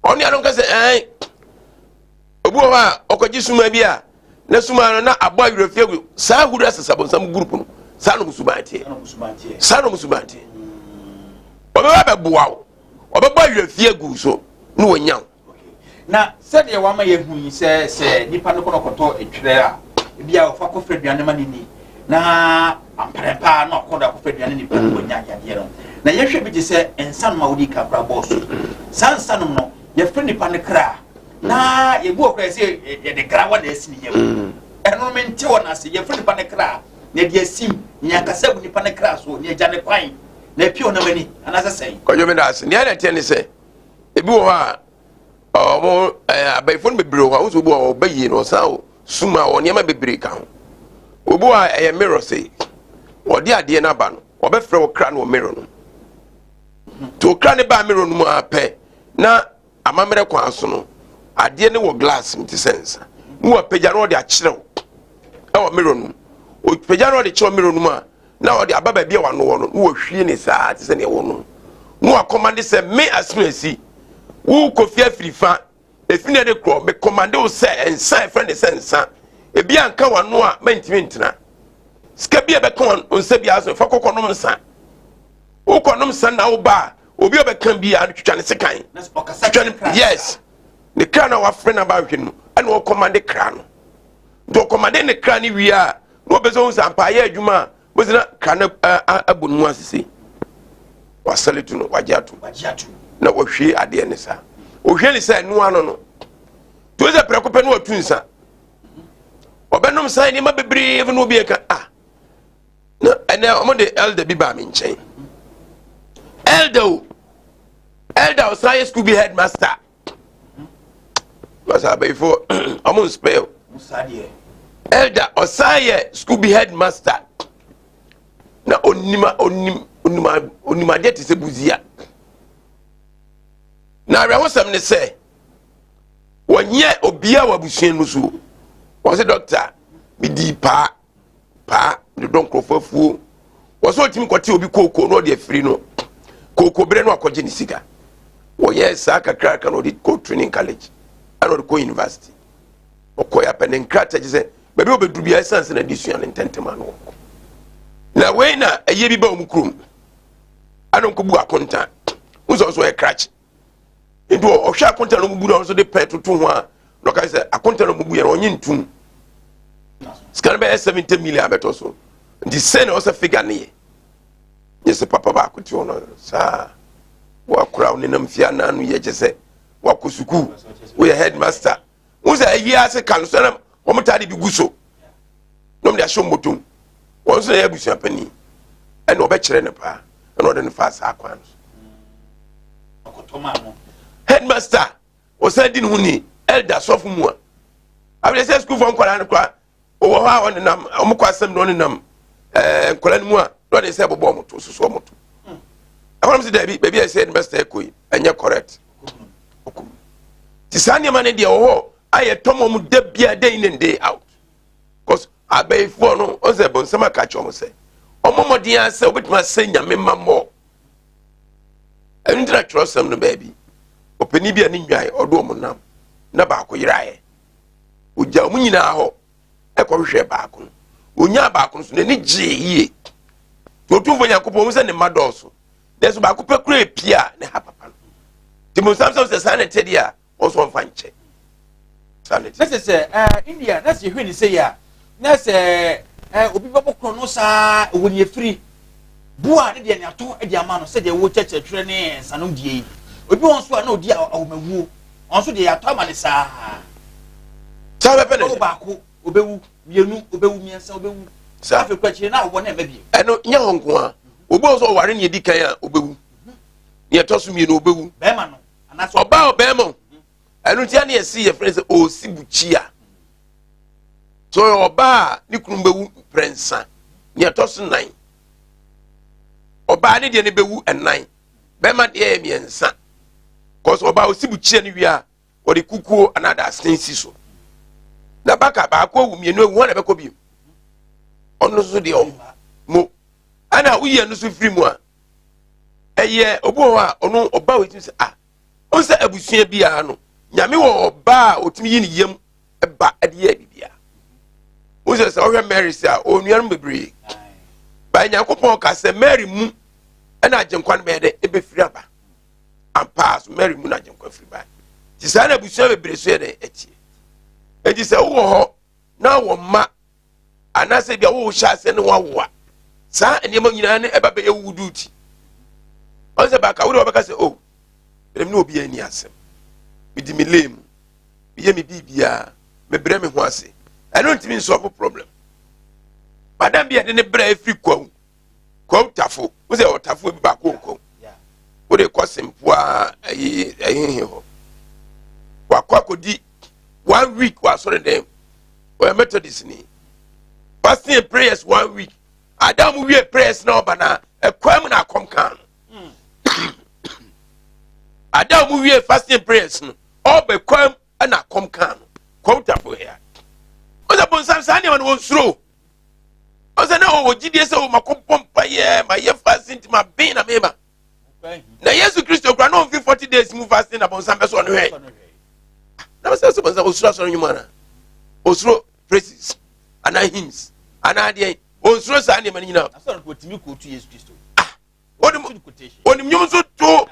oni anon ka se obu wa okoji suma bia na suma no na abo awrefie gu sa huru asesabo sam group no sa no musubante oba ba boa oba ba awrefie gu so no wonyan na said ya wama ye hu se nipa no koto etwere a bia ofa ko freduane manini na amprepa na okoda ko freduane nipa no wonya yade no na yehwe bi je se ensan ma wodi ka bra boss sansan no ye fre nipa ne kra na ye bu okra se ye de kra wa na asini ye eno mente wona se ye fre nipa ne kra na de asim nya kasa bu nipa ne kra so na ja ne kwan na pio na mani anasa sei ko yo me da se ne na tie ne se ebi wo ha mo abaifon bebre wo ha so bu o bayi no sa o suma o ne ma bebre ka ho obu a e mirror sei odi ade na ba no obefre wo kra no mirror no to kra ne ba mirror no mu apɛ na amamere kwa so no ade ne wo glass mti sense mu apagya no de akyerɛ wo wo mirror no o pagya no de kyerɛ mirror no mu a na odi ababa bia wa no wo no wo hwie ne saa te se ne wo no mu akomande se me asmesi wo kofia firifa efine de kro me commande wo se ensan friend se ensan ebi anka wa no a mentimi ntina ska bia be kan onse bia aso fa kokonom nsan wo konom nsan na wo ba obi obekan bia twtwa ne sekan yes ne kra na wa frɛ na ba hwe no ana wo commande kra no do commande ne kra ni wi a no bezo nsan pa ya adwuma bozina kra na abunu asisi wa salitu no wajiatu na wo hwe ade ne sa o hwe ne sa no ano no to ze prekope no watu nsa obenom sai ni mabebre even obi eka na ene omo de elder bi ba me nchen elder osai school be headmaster was before omo spell elder osai school be headmaster na onima de te se buzia na rewosam ne se wonye obia wabusuen no so wose doctor bi di pa de don krofafuo wose otimi kwete obi koko no de afiri no koko bere no akoje ni sika woye sa kakra ka no de ko training college ano de ko university okoya penen krata je se bebe obeduru bia essence na disuan ntentema no na we na eye bi ba omukrum ano ko bu akonta unso so e crutch ndo o hwa akonta no bu no so de petutu ho a no ka se akonta no bu ye no onye ntum scan be 70 million abeto so ndi sen o se figure ne yes papa ba ko ti ono sa wa kura oni nam fia na no ye jese wa kusuku we headmaster unza yi ase kan so na o mutade bi guso no me asho motum won so ya busu apani ene obekere ne pa ene ode ne fa sa akwan akotoma no headmaster o sa di huni elder sofu mu a abele se school for nkwala nkwa o wo ha on nam o mkwa asem no nam nkwala mu a no de se bobo moto so moto awon se da bi baby say headmaster ekoi enye correct ti sanye mane de o aye tomo mu da bia day in and day out cause abaifo no o se bon sama ka cho mo se omomodin ase obetima se nyame mammo entra trosam no baby openi bia ni nwan odo mo nam na ba ko yirae oja mu nyina ho e ko hwe ba ko onya ba ko so ne gye yie to tumfo yakopɔ mu se ne madoso deso ba ko pekura pia ne ha papa no timo samsam se sanete dia o so mfa nche sanete na se India na se hwe ni se ya na se obi babo krono sa woni efiri bua ne de ne ato e de ama no se de wo chechechwere ne sanom die obi won so na odi awomawuo on so de ato ama ne sa be pele o ba ko obewu mienu obewu miensa obewu sa fe kwachire na wo na mabie eno nya honko a obi so ware ne di kan a obewu ne etoso mienu obewu be ma no anaso oba obemo eno tia ne yesi ye friends o sibuchia so oba ni kunu bewu prensa ne etoso nan oba ne de ne bewu enan be ma de e miensa cause oba o sibuchia ne wi a o de kukuo another stansi so na baka ba ko wu mienu ewu na be ko bi ono so de o mo ana uye no so firi mu a eye obo ho a ono oba wetin se on say abusua bia no nyame wo ba otimi yi ne yam ba ade ya bibia on say say ohwe Mary say onuan bebre ba Nyankopɔn ka say Mary mu na agenkwa no be de ebefiri aba ampa so Mary mu na agenkwa firi ba ti sa na abusua bebre so de etie enti say wo ho na wo ma anase bia wo hya ase ne wo a sa enema nyina ne eba be yewuduti on say ba ka wo de ba say oh em no obi ani asem me di me lem me ye me bibia me bre me ho ase I don't mean solve problem madam bia de ne bre afri kwaw tafo wo say o tafo bi ba ko wo de kosempo a ayi ho wa kwakodi 1 week wa sore dem we Methodist ni fasting and prayers 1 week adam we prayers na obana ekwam na akom kan adam we fasting and prayers no obekwam na akom kan kwota for here oza bon sam ne won suro oza na o gidie se o makompom paye ma ye fasting ma bin na meba na Yesu Kristo kra no 40 days mu fasting na bon sam beso no he na se so bon sam osuro so nyuma na osuro praises ana hymns ana de osuro sa ne man nyina aso ko timi ko tu Yesu Kristo onim nyum so to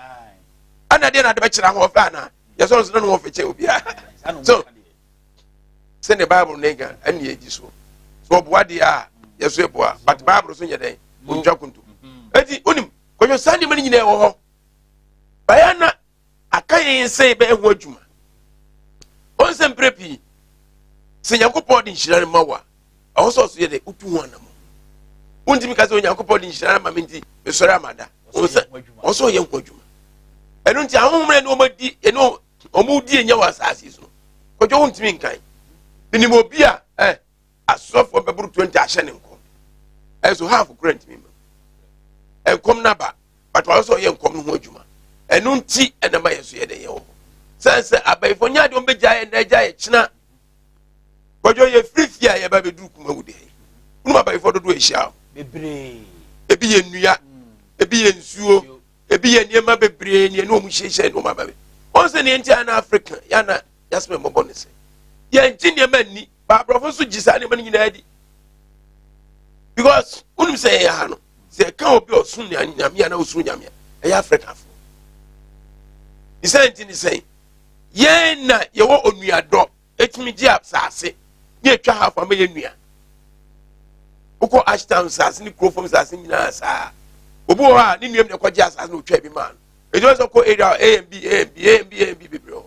ana de na de be kira ho fa na yeso so no ho fe che obia so say the Bible nega ani eji so boa de a yeso e boa but Bible so nye den ontwa kuntu eti onim konyo sande man nyina e wo ho bayana akayin sei be ho adwuma on sem prepi se Nyankopɔn de nhira ma wa aho so ye de utu ho anam untimi ka se Nyankopɔn de nhira ma menti me sori amada on so ye ho adwuma enu nti ahomre ne o madi enu o mu di enya wa asase so kojo untimi nkan binim obi a asofo beburu 20 ahye ne nkom so half current me enkom na ba but also ye nkom no ho adwuma enu nti ena ma yeso ye de ye wo sense abaifo nya de o beja ye na eja ye kina kojo ye frifia ye ba beduru kuma wude unu abaifo dodo ehia bebre ebi ye nnua ebi ye nsuo ebi ye niema bebre ne no mu hyehyɛ no ma babe on se ne nti ana Africa ya na yasme mo bonese ye nti niema ni ba brofo so gisa ne man nyina adi because unum say ya no se ka obi osun nyame na osun nyame e ya Africa fo isenti ni say ye na ye wo onuado etimi gi asase ye atwa hafa ma ye nua uko Ashtown sase ni krofom sase nyina sa obu ha ni nuam ne kwaji asase no twa bi man e just ko area A and B bibro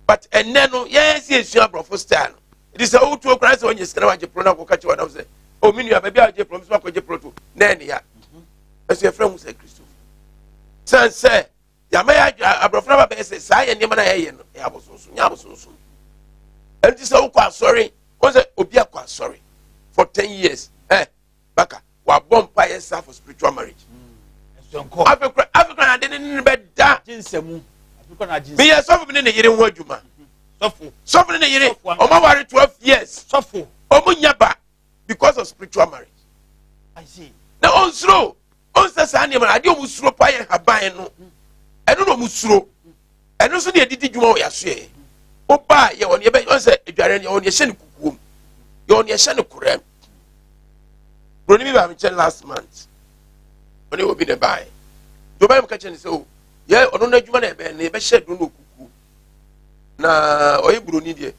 but enne no yes esua brofo style it is all to Christ on your skra je pro na ko kachi wadam say o mi nua ba bia je pro so ko je pro to na ene ya eso ye frem say Christo say ya ma ya abrofo ba be say sa ye ne ma na ye no ya bosunsu nya bosunsu and this all kwa sorry was obi akwa sorry for 10 years baka wa bompa yes for spiritual marriage Africa and then be da jinsemu Africa na jinsemu me yes of me ne yire ho adwuma sofo ne yire o ma ware 12 years sofo o mu nyaba because of spiritual marriage I see now on slow on say sa ne ma ade o mu suro pa ye haban no eno no mu suro eno so ne edidi dwuma o yaso e oba ye won ye be on say edware ne on ye hye ne kukuom ye on ye hye ne korem broni mi ba me chen last month oni obi ne bai do ba me ka chen say o ye ono na dwuma na be hye do no kuku na oyi broni de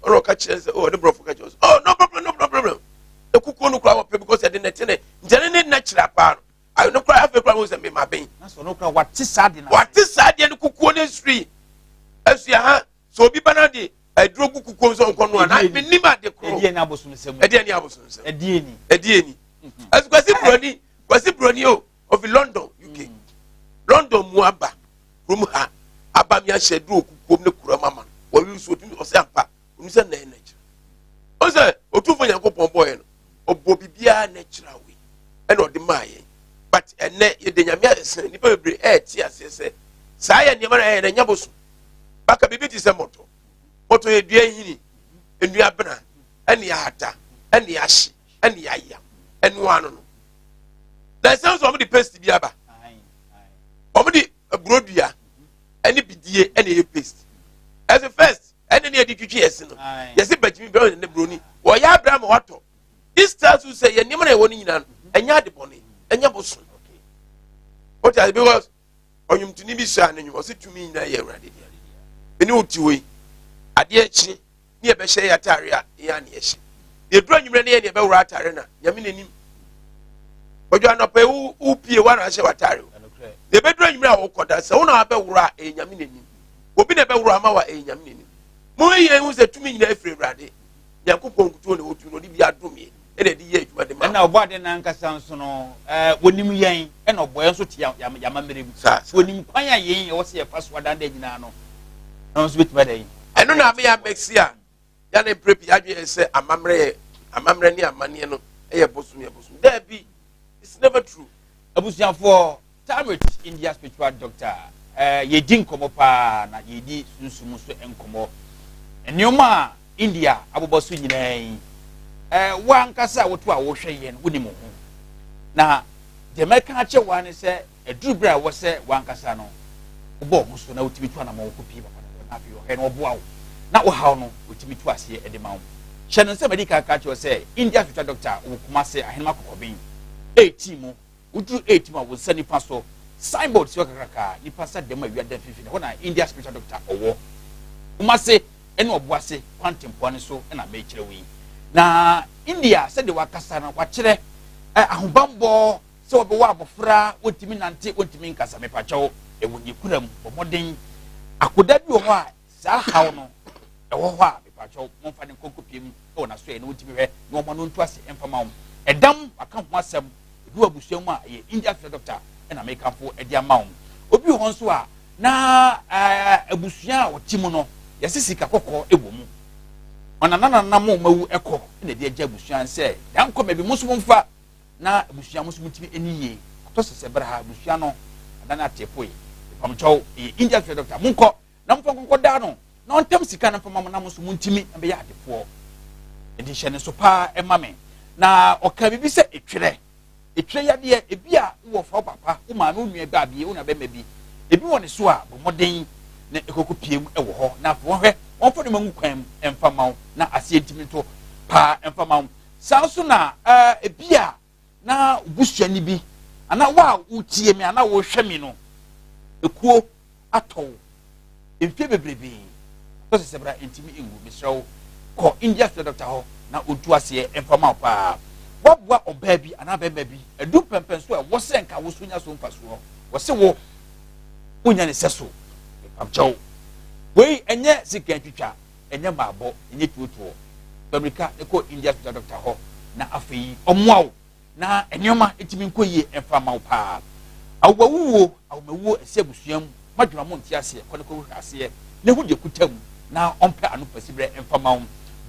ono ka chen say oh the brofo ka chen oh no problem the kuku no kra wo because they net ne njere ne natural pa I no cry after cry was me my pain na so no cry what is sad no kuku ne street asia ha so obi bana de aduro kuku so nko no na me nima de kro edi ani abosun sem edi eni as kwasi broni o of London UK London mu aba rum ha aba mi a shedu okukom ne kura mama wo wi so tumi o se ampa unu se na energy o se otufo Nyankopon boy no obo bibia natural way e no de maye but ene ye de nyame asen ni bebre ti asese sa ya ne mara na nyabosu baka bibi ti se moto ye dua hini enua bena ene ya hata ene ya hye ene ya ya enu anu no na sense o mo di paste bi aba o mo di brodua any bidie any paste as a first any near the twitwi yes no yes bajimi bro ne broni wo ya Abraham wato this starts to say ye nyima na woni nyina enya de bone enya boso what is because onyum tuni bi sha nanyu o se tumi nyina ye urade dia eni otiwe ade echi ne ye be hye ya tare a ya ne ye hye de duro nyumre ne ye ne be wura tare na nyame nanim ojo anope u pie wa na hye wa tare de be duro nyumre a wo koda se wo na be wura e nyame nanim obi na be wura ma wa e nyame nanim mo ye hu se tumi nyina efre urade yakopon kuto ne otu no di bi adome ene di ye adwuma de ma na obo ade na nkasa nso no wonim yen ene obo nso ti yama mere bu wonim kwan ya yen wo se ye faso adan da nyina no no nso betima da yen eno na me ya mexia ya na prepi adwe se amamre ni amane no eye bosum there be it's never true abusuafo Tamrit India spiritual doctor ye di nkomo pa na ye di sunsumu so enkomo enioma India abobosu nyinaa wankasa woto a wo hwe yen woni mo ho na de meka ache wane se edurubra wo se wankasa no obo ho so na wotimi to na mo kopi papa na afi o he no obo awo na wo haw no wotimi to ase e de ma wo hye no se medical ka che se India spiritual doctor wo kuma se ahenema kokobin 18 mo udu 18 ma wo sani pa so signboard si okakaka ni pa sa de ma wiada fifi na na India spiritual doctor owo kuma se ene oboase kwantempo ne so na me kire wi na India said the wakasa na wa kire ahobambo se obo wa abofra wotimi nante wotimi nkasa me pacho ewunyi kuram bomoden akoda bi ho a sa hawo no ewo ho a me pacho monfa ne konkopiem e na so e na wotimi hwe na omo no ntu ase emfama wo edam aka ho asem edu abusuamu a ye India doctor na me kanfo edi ama wo obi ho nso a na abusua wotimi no yasisi ka kokko ewo mu onanana na mo mawu ekọ na de agya abusua nse yanko ma bi muso mfa na abusua muso mutimi eniye to sese bra abusua no adana tepoe pamcho India doctor munko na mfa konko da no na ontem sika na mfa na muso mutimi be ya adefo edi hye ne so pa emame na oka bibi se etwere ya de ebia wo fa papa wo ma no nua ba bie wo na be ma bi ebi woni so a bomoden na ekoko piem e wo ho na fo hwe onfo de mangu kwam emfama na ase entimi to pa emfama sanso na ebia na busuani bi ana wa utie me ana wo hwe me no ekuo ato emfie bebrebe to se sebra entimi engu misrawo ko India doctor ho na odu ase emfama pa wabwa oba bi ana ba bi edu pempen so a wo se nka wo sunya so mfa so wo se wo unya ne seso amcho wei enye sika twitwa enye maabo enye tuotuo America eko India doctor ho na afei omoawo na enyoma etimi nkoyie emfama pa awawuwo awmawuo esiabusuam madwuma mo ntiase koneko hase ne hu de kutam na ompe anu pasibre emfama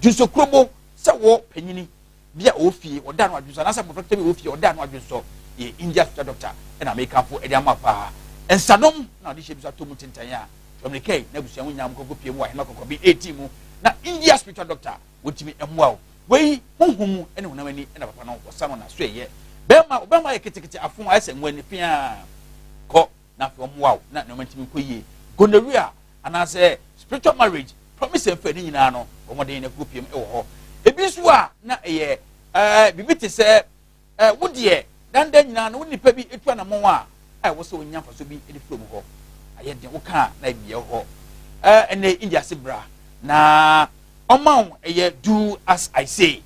junso krobo se wo panyini bia ofie oda no adwunso na se protect me ofie oda no adwunso ye India doctor na America fo edi amapa ensanom na odi shebi to mutintan ya America na busuam nyam kokko piem wa hema kokko bi 18 mu na India spiritual doctor wotimi emwa wei honhom ene honamani ena papa no wasano na so eye bema ye ketekete afun ayese nwani pia ko na fe omwa na no mantimi koyie gonorrhea anase spiritual marriage promise en fe ni nyina no omode na kopiem e wo ho ebi so a na eye bibiti se wodie danda nyina no nipa bi etu na mo a ai wo se onya faso bi edi from ho aye de wo ka na bia ho ene India sibra na Oman do as I say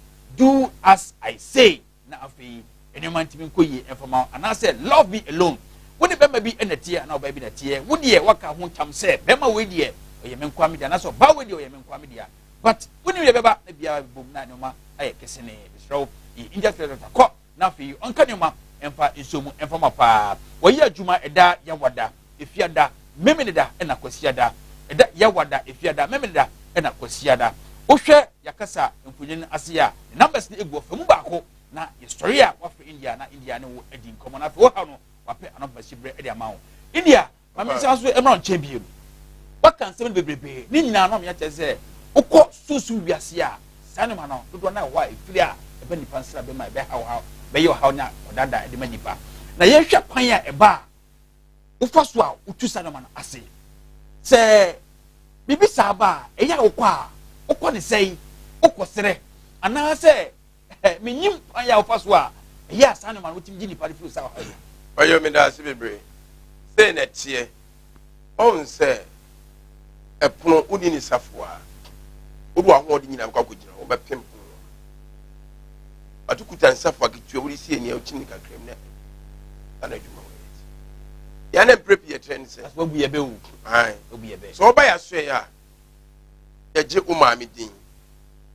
na afi ene mantimi nkoyi enfama and I said love me alone when the bema bi enetie na oba bi na tie wo de waka ho cham se bema we de oye menkwa media na so ba we de oye menkwa media but when you beba na bia bom na nyoma aye kesene bisro India doctor ko na afi onka nyoma emfa insomu enfama pa wo ye adwuma eda ya wada efiada memeneda na kwasiada eda ya wada efiada memeneda na kwasiada ohwe yakasa mpunyin asia numbers ni egu famu baako na historia wa for India na India ne wo edi nkomo na wo ha no wape anamba sibre edi amawo India mamisa so emra nche biem waka nsem bebrebe ni nyina no me yakese ukọ susu wiase a sanema no dodo na wa efiri a ebe nipa nsra be ma ebe ha be yo ha nya odada edi manipa na yehwe kwan a eba ufa so a utu sanema no ase se bibi saba eya okwa okọ ne sei okosere ana se menyim aya ofa so a eya asane man wotim gini pare furu sa wa oyo me da se bebre se na tie on se epono udi ni safoa odu ahodi nyina kwa kugina obepem atukuta safoa kitu ori sie ni ochini kakrem na anadwuma ya na prepare ye trend se aso bu ye be wu ai obu ye be so oba ya so ya je umami din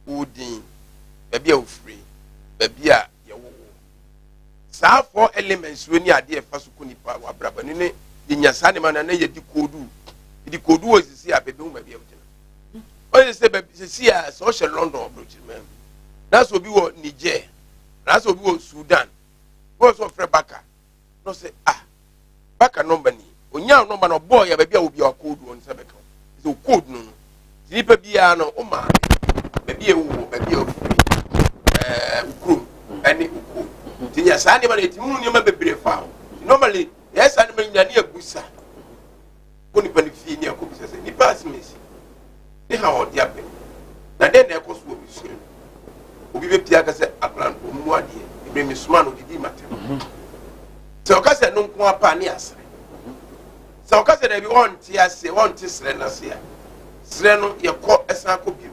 udin baby a ofri baby a ye wo saa four elements we ni ade e fa so ko nipa wa braba ni ne nya ne man na ye di kodu wo sisi a baby baby a wutina o se baby sisi a social London approach man na so bi wo Niger na so bi wo Sudan wo so frɛ baka no say baka number ni onya number no boy ya baby a obi a code on se beka so code no nipa bia no o ma baby e wo baby e free ukru ani ukru tinya sa ne ma ne timu ni ma bebre fa normally yes ani ma nyane abusa ko nipa ni fi ni akobisa se nipa asimesi ni ha o dia be na den na ekoso obi su obi be pia ka se akran o mu ade e me suma no didi matem se o ka se no nko apa ni asre se o ka se da bi on ti ase on ti sre na se ya sre no ye ko esa ko bi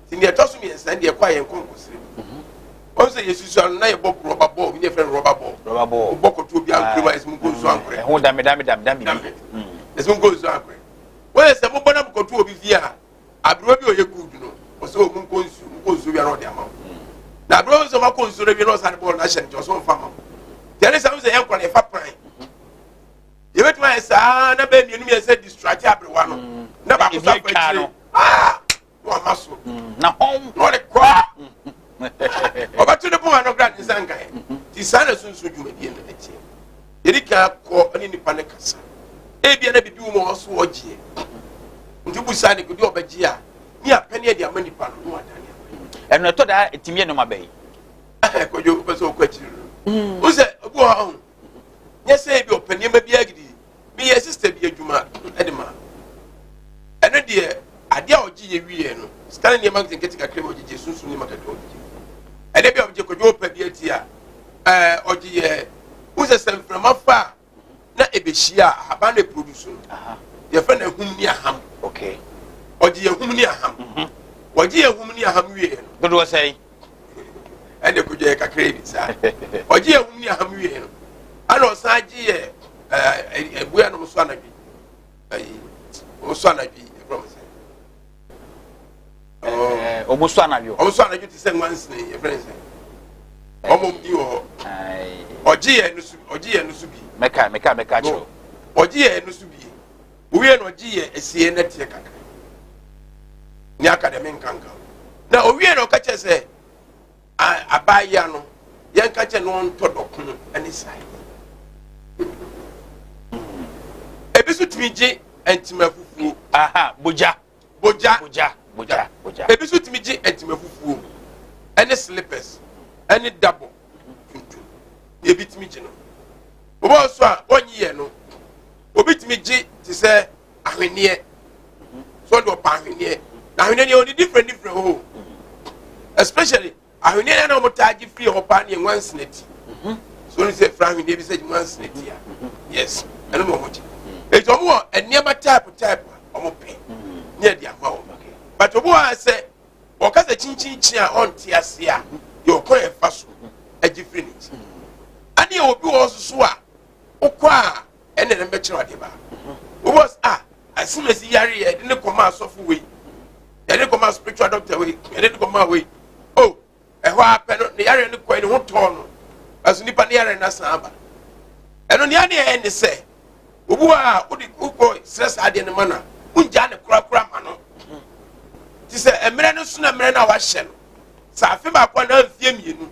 ti ni etoso mi ensa de ye kwa ye nko sre on se yesu na ye bok rubber ball ni friend rubber ball bok to bi an krema esmu ko so ankre ho dam esmu ko so ankre we se mo bona ko to obi fi a abro bi o ye good no o se o mu ko so bi an o de ama na abro so ma ko so re bi no sa ball na hye nti o so mfa ma tele sa mo se ye kwa na fa pran ye betu an sa na be mienu mi se distract abrewa no na ba ko sa fa chire no amaso na home no le kwa oba to the point no grant nsanka ti sana sunsu djuma die na etie erika ko ani nipa ne kasa e bia na bibi wo so ogie nti bu sane ko di obagie a ni apene de amani pa no adane eno to da etimie no mabai ko jo ko so ko chiri o se obu ha nye se bi opene ma bi agidi bi ye sister bi adwuma edema eno de ade a ogie ye wie no skana ne ma nketika krema ogie sunsu ne makato ede bi obje ko jo pa bi atia ogie uze semframa fa na ebehia aba na produce ye fa na hum ni aham okay ogie hum ni aham ogie hum ni aham wie no do say ede ko je kakre bi sa ogie hum ni aham wie no ana osaji ye ebuya no so anabi o so anabi e promise omuso anabio ti se nwansne e friends omo bi wo ogie no su bi meka cho ogie no su bi uwie no ogie esie na tie kakra ni academy nkanka na owie no ka che se abaya no yen ka che no ntodokun ani sai ebisu timije entima fufu boja ebisu timije entima fufu any slippers any double ebi timije no obo so a onyi ye no obi timije ti se ahwenie so do pa ahwenie na ahwenie ni only different ho especially ahwenie na mo taji free ho pa ni nwansneti so ni se fra ahwenie bi se nwansneti ya yes eno mo moji e to mo eniema type omo pe ni e dia ma o but obo a se o ka se chinchin a on ti ase a yo ko e fa so agi free ni ani obi wo so a okwa ene ne be kire ade ba obo asimesi yare ye ne koma asofu we ye ne koma spiritual doctor we ye ne koma we ehwa apeno ne yare ne koi ne ho to no aso nipa ne yare na saba eno ne ane ye ne se obu a odi uko stress ade ne mana unja ne kura ma no ti se emre ne so na emre na wa hye no sa afi ba kwa na afie mienu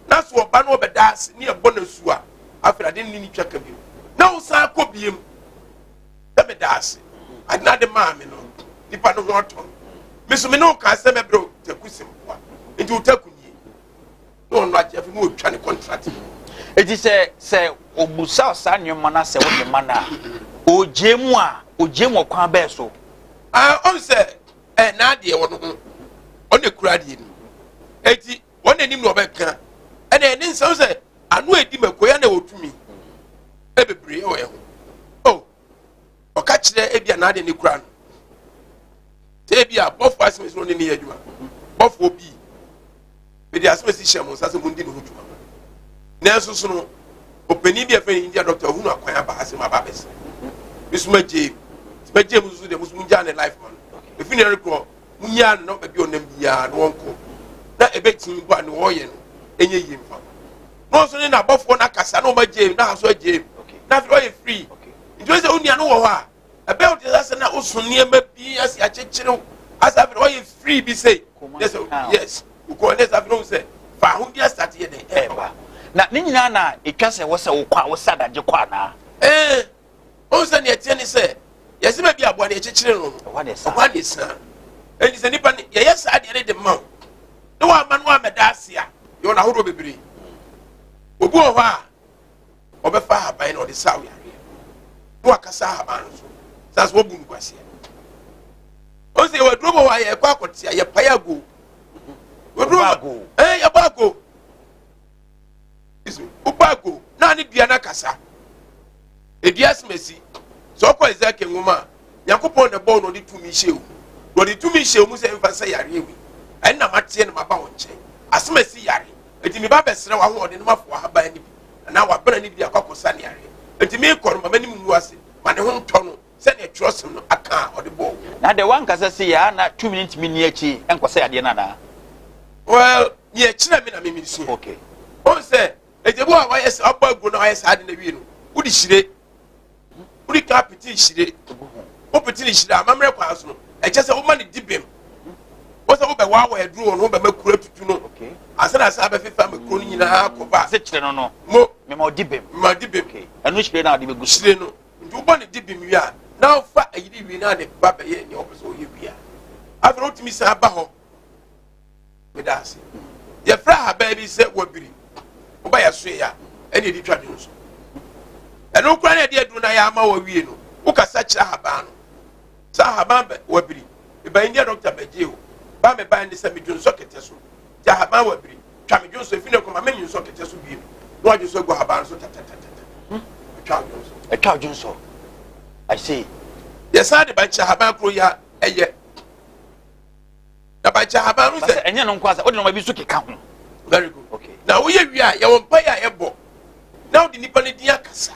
na so oba no obeda ase ne ebo na su a afira de ni twaka bi na wo sa akobiem ta me da ase adna de maame no nipa no ho to misumi no ka se mebro takusim kwa nti utakunyi no no ajefi mo twa ne contract eti se obusa osa nyoma na se wo de mana ojemu a ogye mo kwa be so on say na de wo no on the kura de ni eti won anim no obeka and then nso say anu edi makoya na wotumi e bebre o ye ho oh o ka kire e bia na de ni kura no te bia bofo asem so ne ne adwuma bofo bi be dia asem si hye mo sase mo ndi no hutuma na nso so no opani bi afa India doctor hu no akwan aba asem aba bes bisuma je musu de musu munja ne life man e fi ne rekro munya no ba bi onam bia no wonko na ebetin bo an wo ye no enye yimfa no so ne na bofo na kasa na o ma je na so je na fi o ye free njo se unia no wo ha ebe o de asa na o so ne ma bi asi achechire asa fi o ye free bi say yes u ko ne sa fi no say fa hu dia start ye den eba na ne nyina na etwa se wo se wo kwa wo sadagye kwa na o se ne tie ni say yesi ma bi abo na echechire no wa de sa eni se nipa ye yes ade de ma no wa ma no ameda asia yo na hodo bebiri obu o ho a obefa haban na o de sawo yare no akasa haban so sas wo bu nkwase o se wa drobo wa ye kwa akotia ye payago wo drobo ye bago isu ubago na ni bia na kasa ebia smesi so ko ezeke nwoma yakopon de ball no de tumi hyew no de tumi hyew mu se mfa se yare ewi ai na matie na maba won che asmesi yare enti mi ba besere wa ho de no mafo haba ni bi na wa bra ni bi akokosa ne yare enti mi kor mama ni mu ase ma ne ho nto no se ne trosem no aka o de ball na de wan kasa se ya na 2 minutes mi ni achi enkwasa yade na na well ye kira mi na mi su okay on se ejebu a wa yes abagu na wa yes ade na wi no udi shire udi kapiti shire o piti shire amamre kwa so no e che se o ma ni dibem o se o be wa eduru no be makura tutu no okay asana asa be fifa makuro ni na ko ba se kire no no mo me ma dibem okay anu shire na de be gusu shire no ndu bo ni dibem wi a na fa ayidi wi na de ba be ye ni o so ye wi a afro otimi sa ba ho me da se ye fra ha ba bi se wabiri o ba ya so ya ene edi twa de so eno kura na de aduru na ya ama wa wi no wo kasa kira ha ba no sa ha ba wabiri e ba India doctor beje o ba me ba ni se me dwon so kete so ja ha ba wabiri twa me dwon so fi ne ko ma me so kete so bi no ajo so go ha ba so tata twa dwon so I see yes ade ba kira ha ba kro ya eye da ba kira ha ba no se enye no nkwasa wo de no ma bi so keka ho very good okay na wo ye wi a ye won pa ya ebo na wo di nipa ne din akasa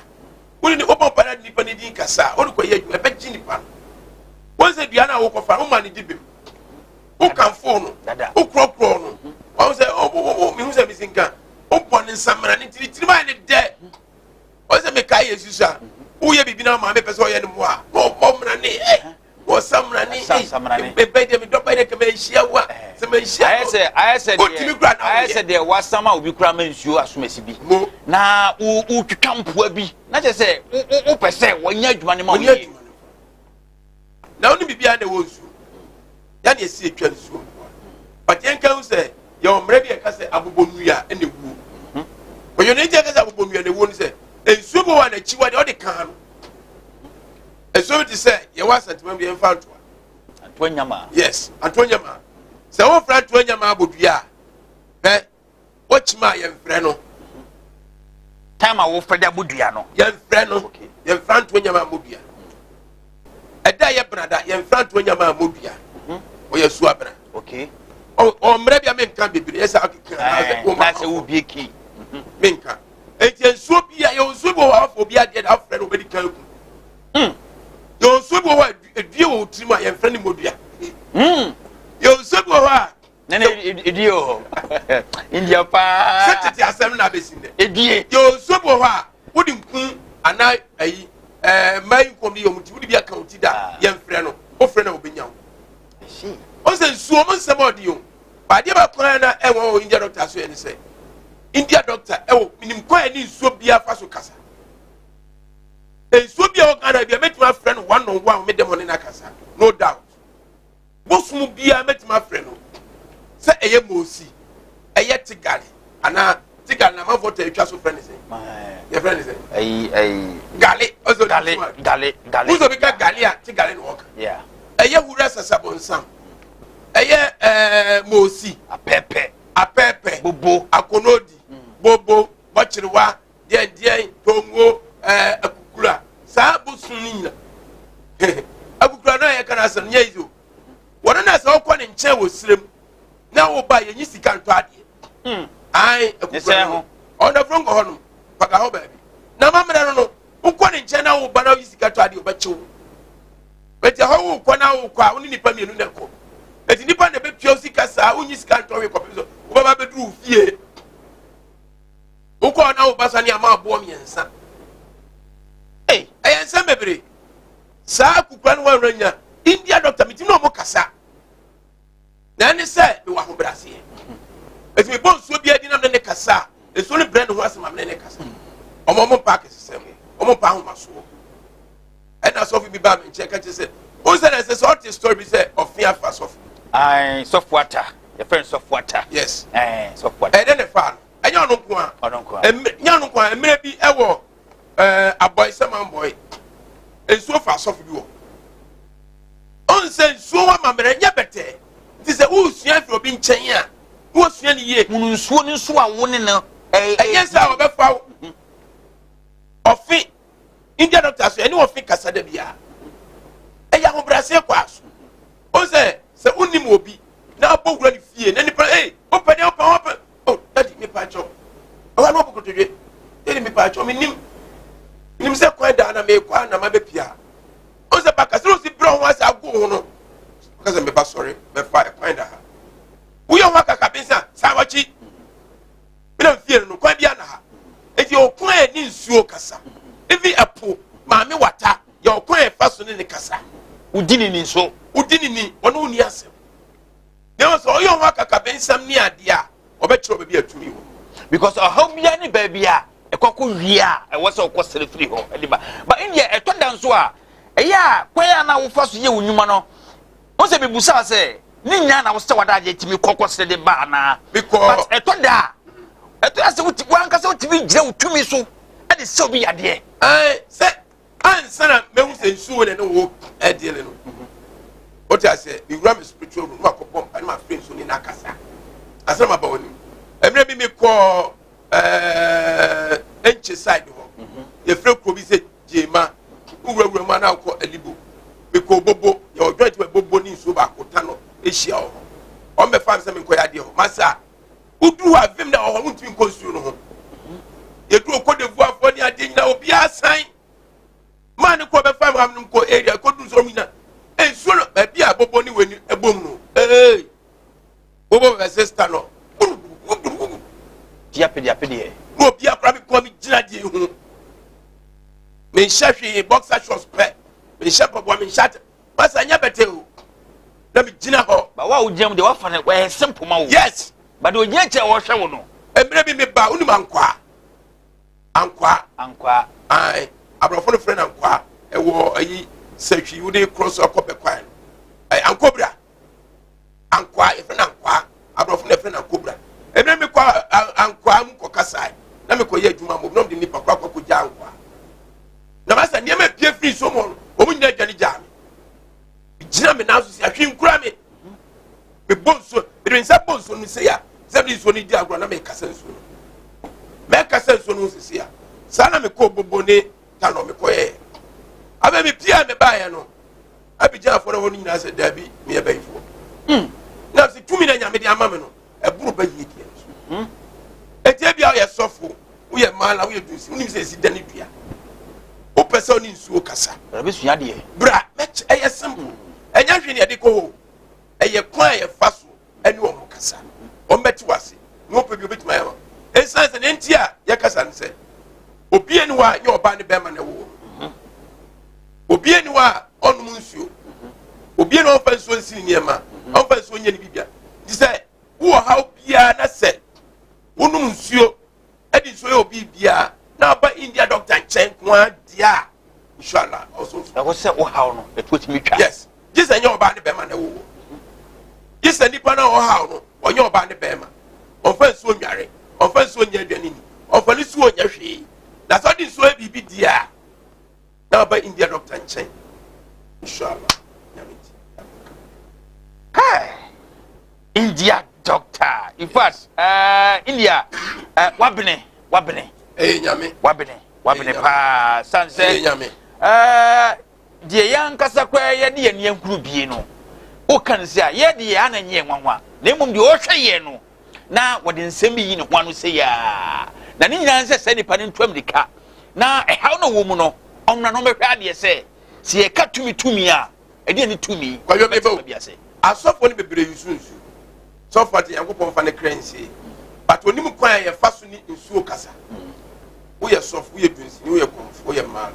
wo ni wo pa na nipa ne din kasa wo ko ye wi e be gi nipa wo se bia na wo ko fa wo ma ne dibem wo kan phone wo kro no wo se o mi hu se mi sinka wo pon nsamra ne tiri ma ne de wo se me kai yesu a wo ye bibi na ma me pese wo ye ne mo a wo mra ne wo samra ne be be de mi do ba de ke me hia wa se me hia I said there was some obi kura mensuo asomasi bi na u twitwa mpoa bi na che se u pese wonya adwuma ne ma wo na oni bibia na wonsu ya na esi etwa nsuo but yen kan se ye omre bi e ka se abobonua ene wu oyo ne je ka se abobonua ne wu ni se ensuo bo wa na chiwa de o de kan no ensuo ti se ye wa santima bi en fa Antonyama yes Antonyama se wo fra Antonyama abodua o chima ye mfre no time a wo fede abodua no ye mfre no ye fra Antonyama abodua eda ye brada ye mfra Antonyama abodua o ye su abra okay o mre bia me nkan bebiri esa akeka na se wo bie ki me nkan enti ensuo bia ye ensuo bo wa fo bia de da frɛ no bedi kan ku ye ensuo bo wa edue wo trim a ye mfra ni modua ye ensuo bo wa nene edio India pa setete asem na besinde edie ye ensuo bo wa wodi nkun ana ayi mai nkom ye omuti wodi bia kan ti da ye mfra no o frɛ na obenya see on se nsuo mo nsɛm ɔde yo ba de ba kwan na ɛwɔ India doctor so ɛne sɛ India doctor ɛwɔ minim kwan ni nsuo bia fa so kasa nsuo bia wɔ Ghana bia metima frɛ no one on one me dem ne na kasa no doubt bosum bia metima frɛ no sɛ ɛyɛ mosi ɛyɛ tigale ana tigale na ma vote atwa so frɛ ne sɛ ye frɛ ne sɛ ai gale also gale uzo bika galia ti gale no work yeah eye wura sasabonsam eye mosi apepe bobo akonodi bobo bachirwa de tongo akukura sa busun ni nyina akukura na ye kana asem nya izo wona na sa okọ ne nche wo sirem na wo ba ye nyi sika nto ade ai akukura ho ona frongo ho no paka ho baabi na mamre no ukọ ne nche na wo ba na wo sika to ade obachewo beti ho wo kọ na wo kwa oni nipa mienu na ko beti nipa na be pio sika sa onyi sika nto we kopeso wo ba be duru fie ukọ na wo ba sa ni ama abo miensa ayensa bebre sa akukura no wanranya India doctor meeting no mo kasa na ne say me wa ho brase eti me bon so bia di na ne kasa e so ne brand ho asema me ne kasa omo park system omo pa ho maso and na so fi bi ba me check at say o say na say so the story be say of fear fast of soft water your friend soft water yes soft water then the fan anya ono ko nya ono ko emre bi ewo aboy sama boy enso fa so fi bi wo on say so wa mamre nya bete ti say wo sua fi obi nchen a wo sua ni ye munu nsuo ni nso a wo ne no yes I be fa ofi India doctor so any ofi kasa da bia eya ho brase kwaso on say unim obi na abogura ni fie na nipa open oh daddy me pa cho awa no bokoto dwe daddy me pa cho me nim se kwa da na me kwa na ma be pia o se pa kasa no si bro ho asa go ho no kasa me ba sorry me fa kwa da ha wo yo waka ka bensa sa wachi me na fie no kwa bia na ha eti o kwa ni nsuo kasa evi apo ma me wata ya o kwa fa so ne kasa udini ni so udini ni ono ni asem na so yo waka ka bensam ni ade a obetro be bia atumi ho because how bia ni ba bia ekoko wia e wo se okosere free ho ediba but India eto danso a eya kwaya na wo fa so ye wunwuma no won se bebusa se ni nya na wo se wadaje timi kokosere de ba na because eto ase wuti wanka se wuti bi gire utumi so e de se obi yade se ansana mehu se nsuo ne wo edele no what I say the ram spiritual room akopom and my friends so ni nakasa asama ba woni emre bi me call enche side ho ye fre ko bi se jema uwura ma na ko alibo me ko bobo ye ojoint we bobo ni nsuo ba kota no ehia ho o me fam se me ko ya de ho masa udu ha vim na ho ntumi ko nsuo no ho ye du ko de voix fo ni ade nyina obi asan man ko be fam am ko area ko du so mina ensuo no ba bia bobo ni weni ebom no bobo be sister no dia pede no bia kra bi ko mi gina die hu me shafi boxer shorts pe me shapo bo me shat masa nya bete o na mi gina ho ba wa ujam de wa fa ne wa simple ma wo yes but o nya che wo hwe wo no emre bi me ba unu ankwa ai abrofo no friend ankwa e wo ayi setwi wo de cross akope kwan ai ankobra ankwa e friend ankwa abrofo no friend ankobra emre mi kwa ankwa mu ko kasai na me ko ye adwuma mo no de nipa kwa ko ja ankwa na masa nie me pie free so mo o mu nyina dwane ja me gina me na so si ahwe nkura me bonso e nsa bonso no se ya se so ni di agro na me kasa nso me kasa nso no se ya sana me ko bobo ne tano me ko ye aba me pia me ba ye no abija afo na woni nyina se dabi me ye bayifo na se tumi na nyame de ama me no e buru ba yi die etie bia ye sofo wo ye mala wo ye dusi unim se si dani dua o pesa oni nsuo kasa be sua de bra me eye simple enya hwe ne de ko eye kwan ye faso ani o mo kasa o meti wase no pe bi obetima ya ensanse ne ntia ye kasa nse obi eni wa ye oba ne bema na wo obi eni wa onum nsuo obi eni ofa nsuo nsi niema ofa nsuo nya ni bibia di se wo ha bia na se wonum nsuo edi nsuo ye obi bia na ba India doctor chen kwa dia inshallah also I was say wo ha no etu mi twa yes di se nya oba ne bema na wo di se nipa na wo ha no onye oba ne bema ofa nsuo nware ofa nsuo nya aduane ni ofa ni suo nya hwe na so di nsuo bibi dia na ba India doctor nchen inshallah nyamiti hey India doctor in fact India wabene nyame wabene pa sanse nyame die yankasa kwa ye de ye nkuru bie no o kan se a ye de ya na nye nwanwa na mmom de o hwe ye no na wode nsem yi ne ho ano se ya na ne nyina nse se nipa ne ntuam dika na ehaw no wo mu no omna no mehwe ade se se ye ka tumi a ede ne tumi kwayo bebo asofo ne bebre yusunsu sofo ate yankopon fa ne kransi but onim kwan ye fa so ni nsuo kasa wo ye sofo wo ye dunsi wo ye konfo wo ye mal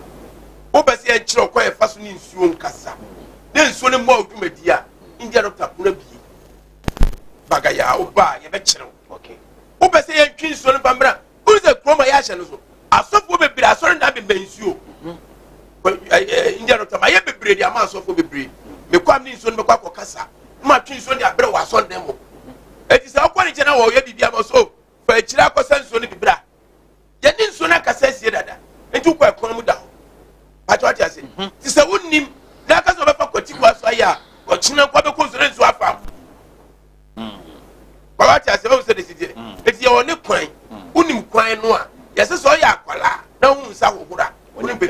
wo bese ye kire kwan ye fa so ni nsuo nkasa ne nsuo ne mo odwumadi a India doctor kuna bi bagaya oba ye be kire okay wo bese ye twin nsuo ne bambra wo se kroma ya hye no so asofo bebre asori na be nsuo India doctor ma ye bebre dia ma asofo bebre me kwam ni nsuo ne me kwa kasa ma twin nsuo ne abre wa so ndem eti se okwa ni chena wo ye bibia mo so fa kire akosa nsuo ne bibra ye ni nsuo na kasa sie dada enti kwa ekon mu da ho patwati ase ti se wonnim na kasa obefa kwati kwa so aya o china kwa be ko nsuo nsuo afa patwati ase wo se de sidie eti ye woni kwan wonnim kwan no a ye se so ya akwala na hu nsa hohura woni be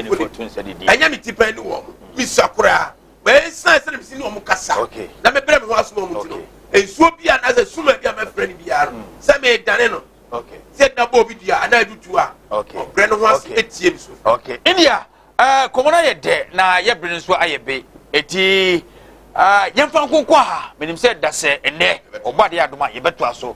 anya mi tipa ni wo mi sakura be san se mi si ni wo kasa na me bere me ho aso mo ti no ensuo bia na se suma bia me frɛ ni bia no se me dane no se na bo bi dia ana dutu a brɛ no ho aso etie mi so India komona ye de na ye brɛ nso ayebe eti yemfa nkoko ha menim se da se ene obade adoma ye beto aso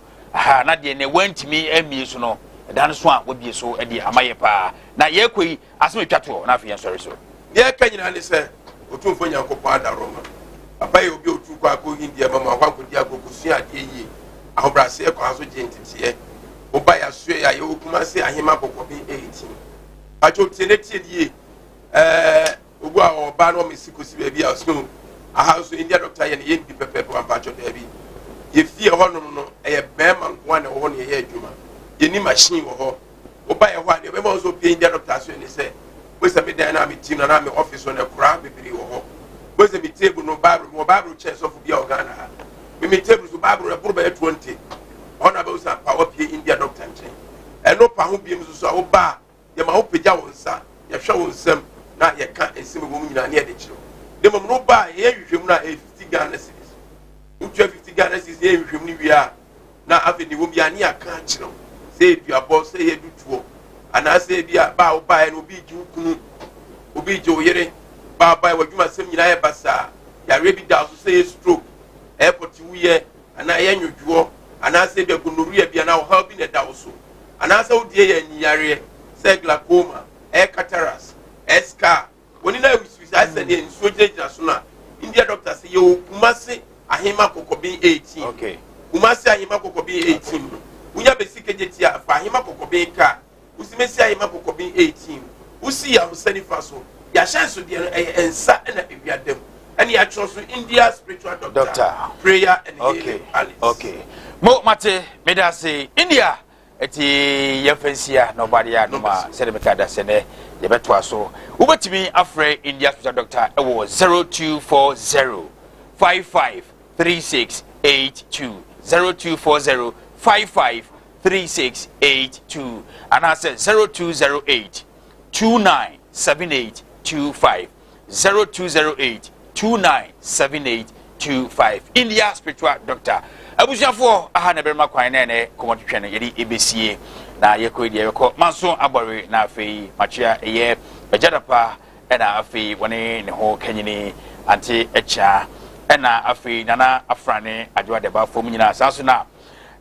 na de ne wantimi amie so no dan so a wobie so e de amaye pa na ye koi asem twato na afi yen sori so ye ka nyina ne se otumfo nyankopɔ ada roma abaye obi otu kwa ko India mama kwa ko dia ko kusu ade yi ahobrase ko aso gentete oba ya so ya ye okuma se ahema kokɔ bi 18 acho tenete die ogu a oba no mesikosi ba bi aso aha so India doctor ye ne ye ndi pepe pa acho da bi ye fie ho no e bema nko na ho ne ye adwuma ye ni machine wo ho oba ye ho ade be mo so pie India doctor so ne se we se me dan na me team na me office on e kura bebiri wo ho we se me table no bible chair so for bia organa me table so bible e buru ba 20 ona be usa power pie India doctor nchen e no pa ho biem so oba ye ma ho pegya wo nsa ye hwe wo nsam na ye ka ensim bo mu nyina na ye de kiro de mo no ba ye hwehwem na 50 Ghana cedis utu 50 Ghana cedis ye hwehwem ni wia na afi ni wo bia ni aka kiro se duabo se ye dutuo ana se bia ba oba e no bi ji ukunu obi ji oyere ba wadwuma sem nyina ye basa ya rebi da so say stroke airport wuye ana ye nwodwo ana se be gonorrhea bia na how bi na da so ana se odie ye nyare se glaucoma cataracts scar woni na wisi ase ne nso jeja so na India doctor say you kumase ahema kokobin 18 kumase ahema kokobin 18 unya besike jetia fa ahema kokobin ka usimesi ahema kokobin 18 usi ya husani faso ya chance de ensa na ewiadem and ya trust India spiritual doctor prayer and healing okay mo mate me da say India eti ye fansia nobody ya no ma se de mekada se ne ye beto aso ubetimi afre India spiritual doctor e wo 0240 553682 0240 553682 and I said 0208 297825 0208 297825 India spiritual doctor abusiafo aha na berma kwan na ne komotwetwe no yedi ebesie na yekodi yeko manso abore na afei machia eye ejadapa na afei woni ne ho kanyini anti echa na afei nana afrane adwa ba fom nyina sanso na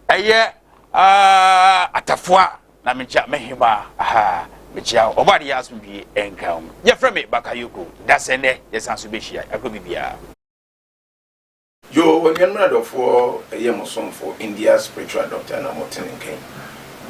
eye atafua na mencha mehima aha mechia obadi yasumbi enkam ye frame bakayoko dasene yesanso behia akobibia yo when you know for a year for India spiritual doctor na motenken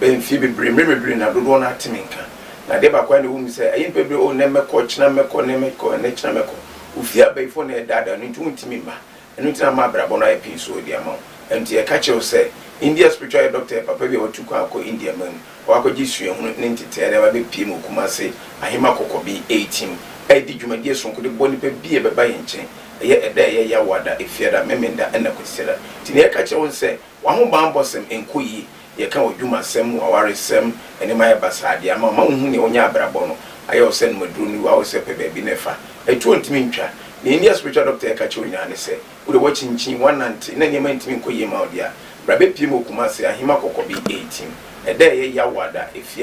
ben fi bebre na dodo na timinka na de ba kwa ne wum say ayin bebre o na meko china meko ne meko na china meko ufia be fo na dada no ntu ntimi ma enu tina ma brabo na epi so di ama enti e ka che say India spiritual doctor papa bi otu kwa ko India man wa ko gisue hu ne ntete na ba be pie mu kuma say ahima kokobi 18 di dwumadie sonko de bɔ nipa bi e bɛba yɛ nkyɛn ɛyɛ ɛda ɛyɛ yawada efiada memenda ɛna kwesira ti ne ɛka kyerɛ wɔn sɛ waho ban bɔsɛm enkoyi yɛ ka odwuma sɛm waware sɛm ɛne ma yɛ basade ama ma hu ne onya abrabɔ no ayɛ ɔsɛ no maduro ni wa ɔsɛ pɛ baabi ne fa ɛtu ntimi ntwa ne India spiritual doctor ɛka kyerɛ onya ne sɛ wo de wɔkyinkyin wanante na nneɛma ntimi nkoyi ma ɔde a brabe pie mu okuma sɛ ahima kɔkɔ bi 18 ɛda ɛyɛ yawada efia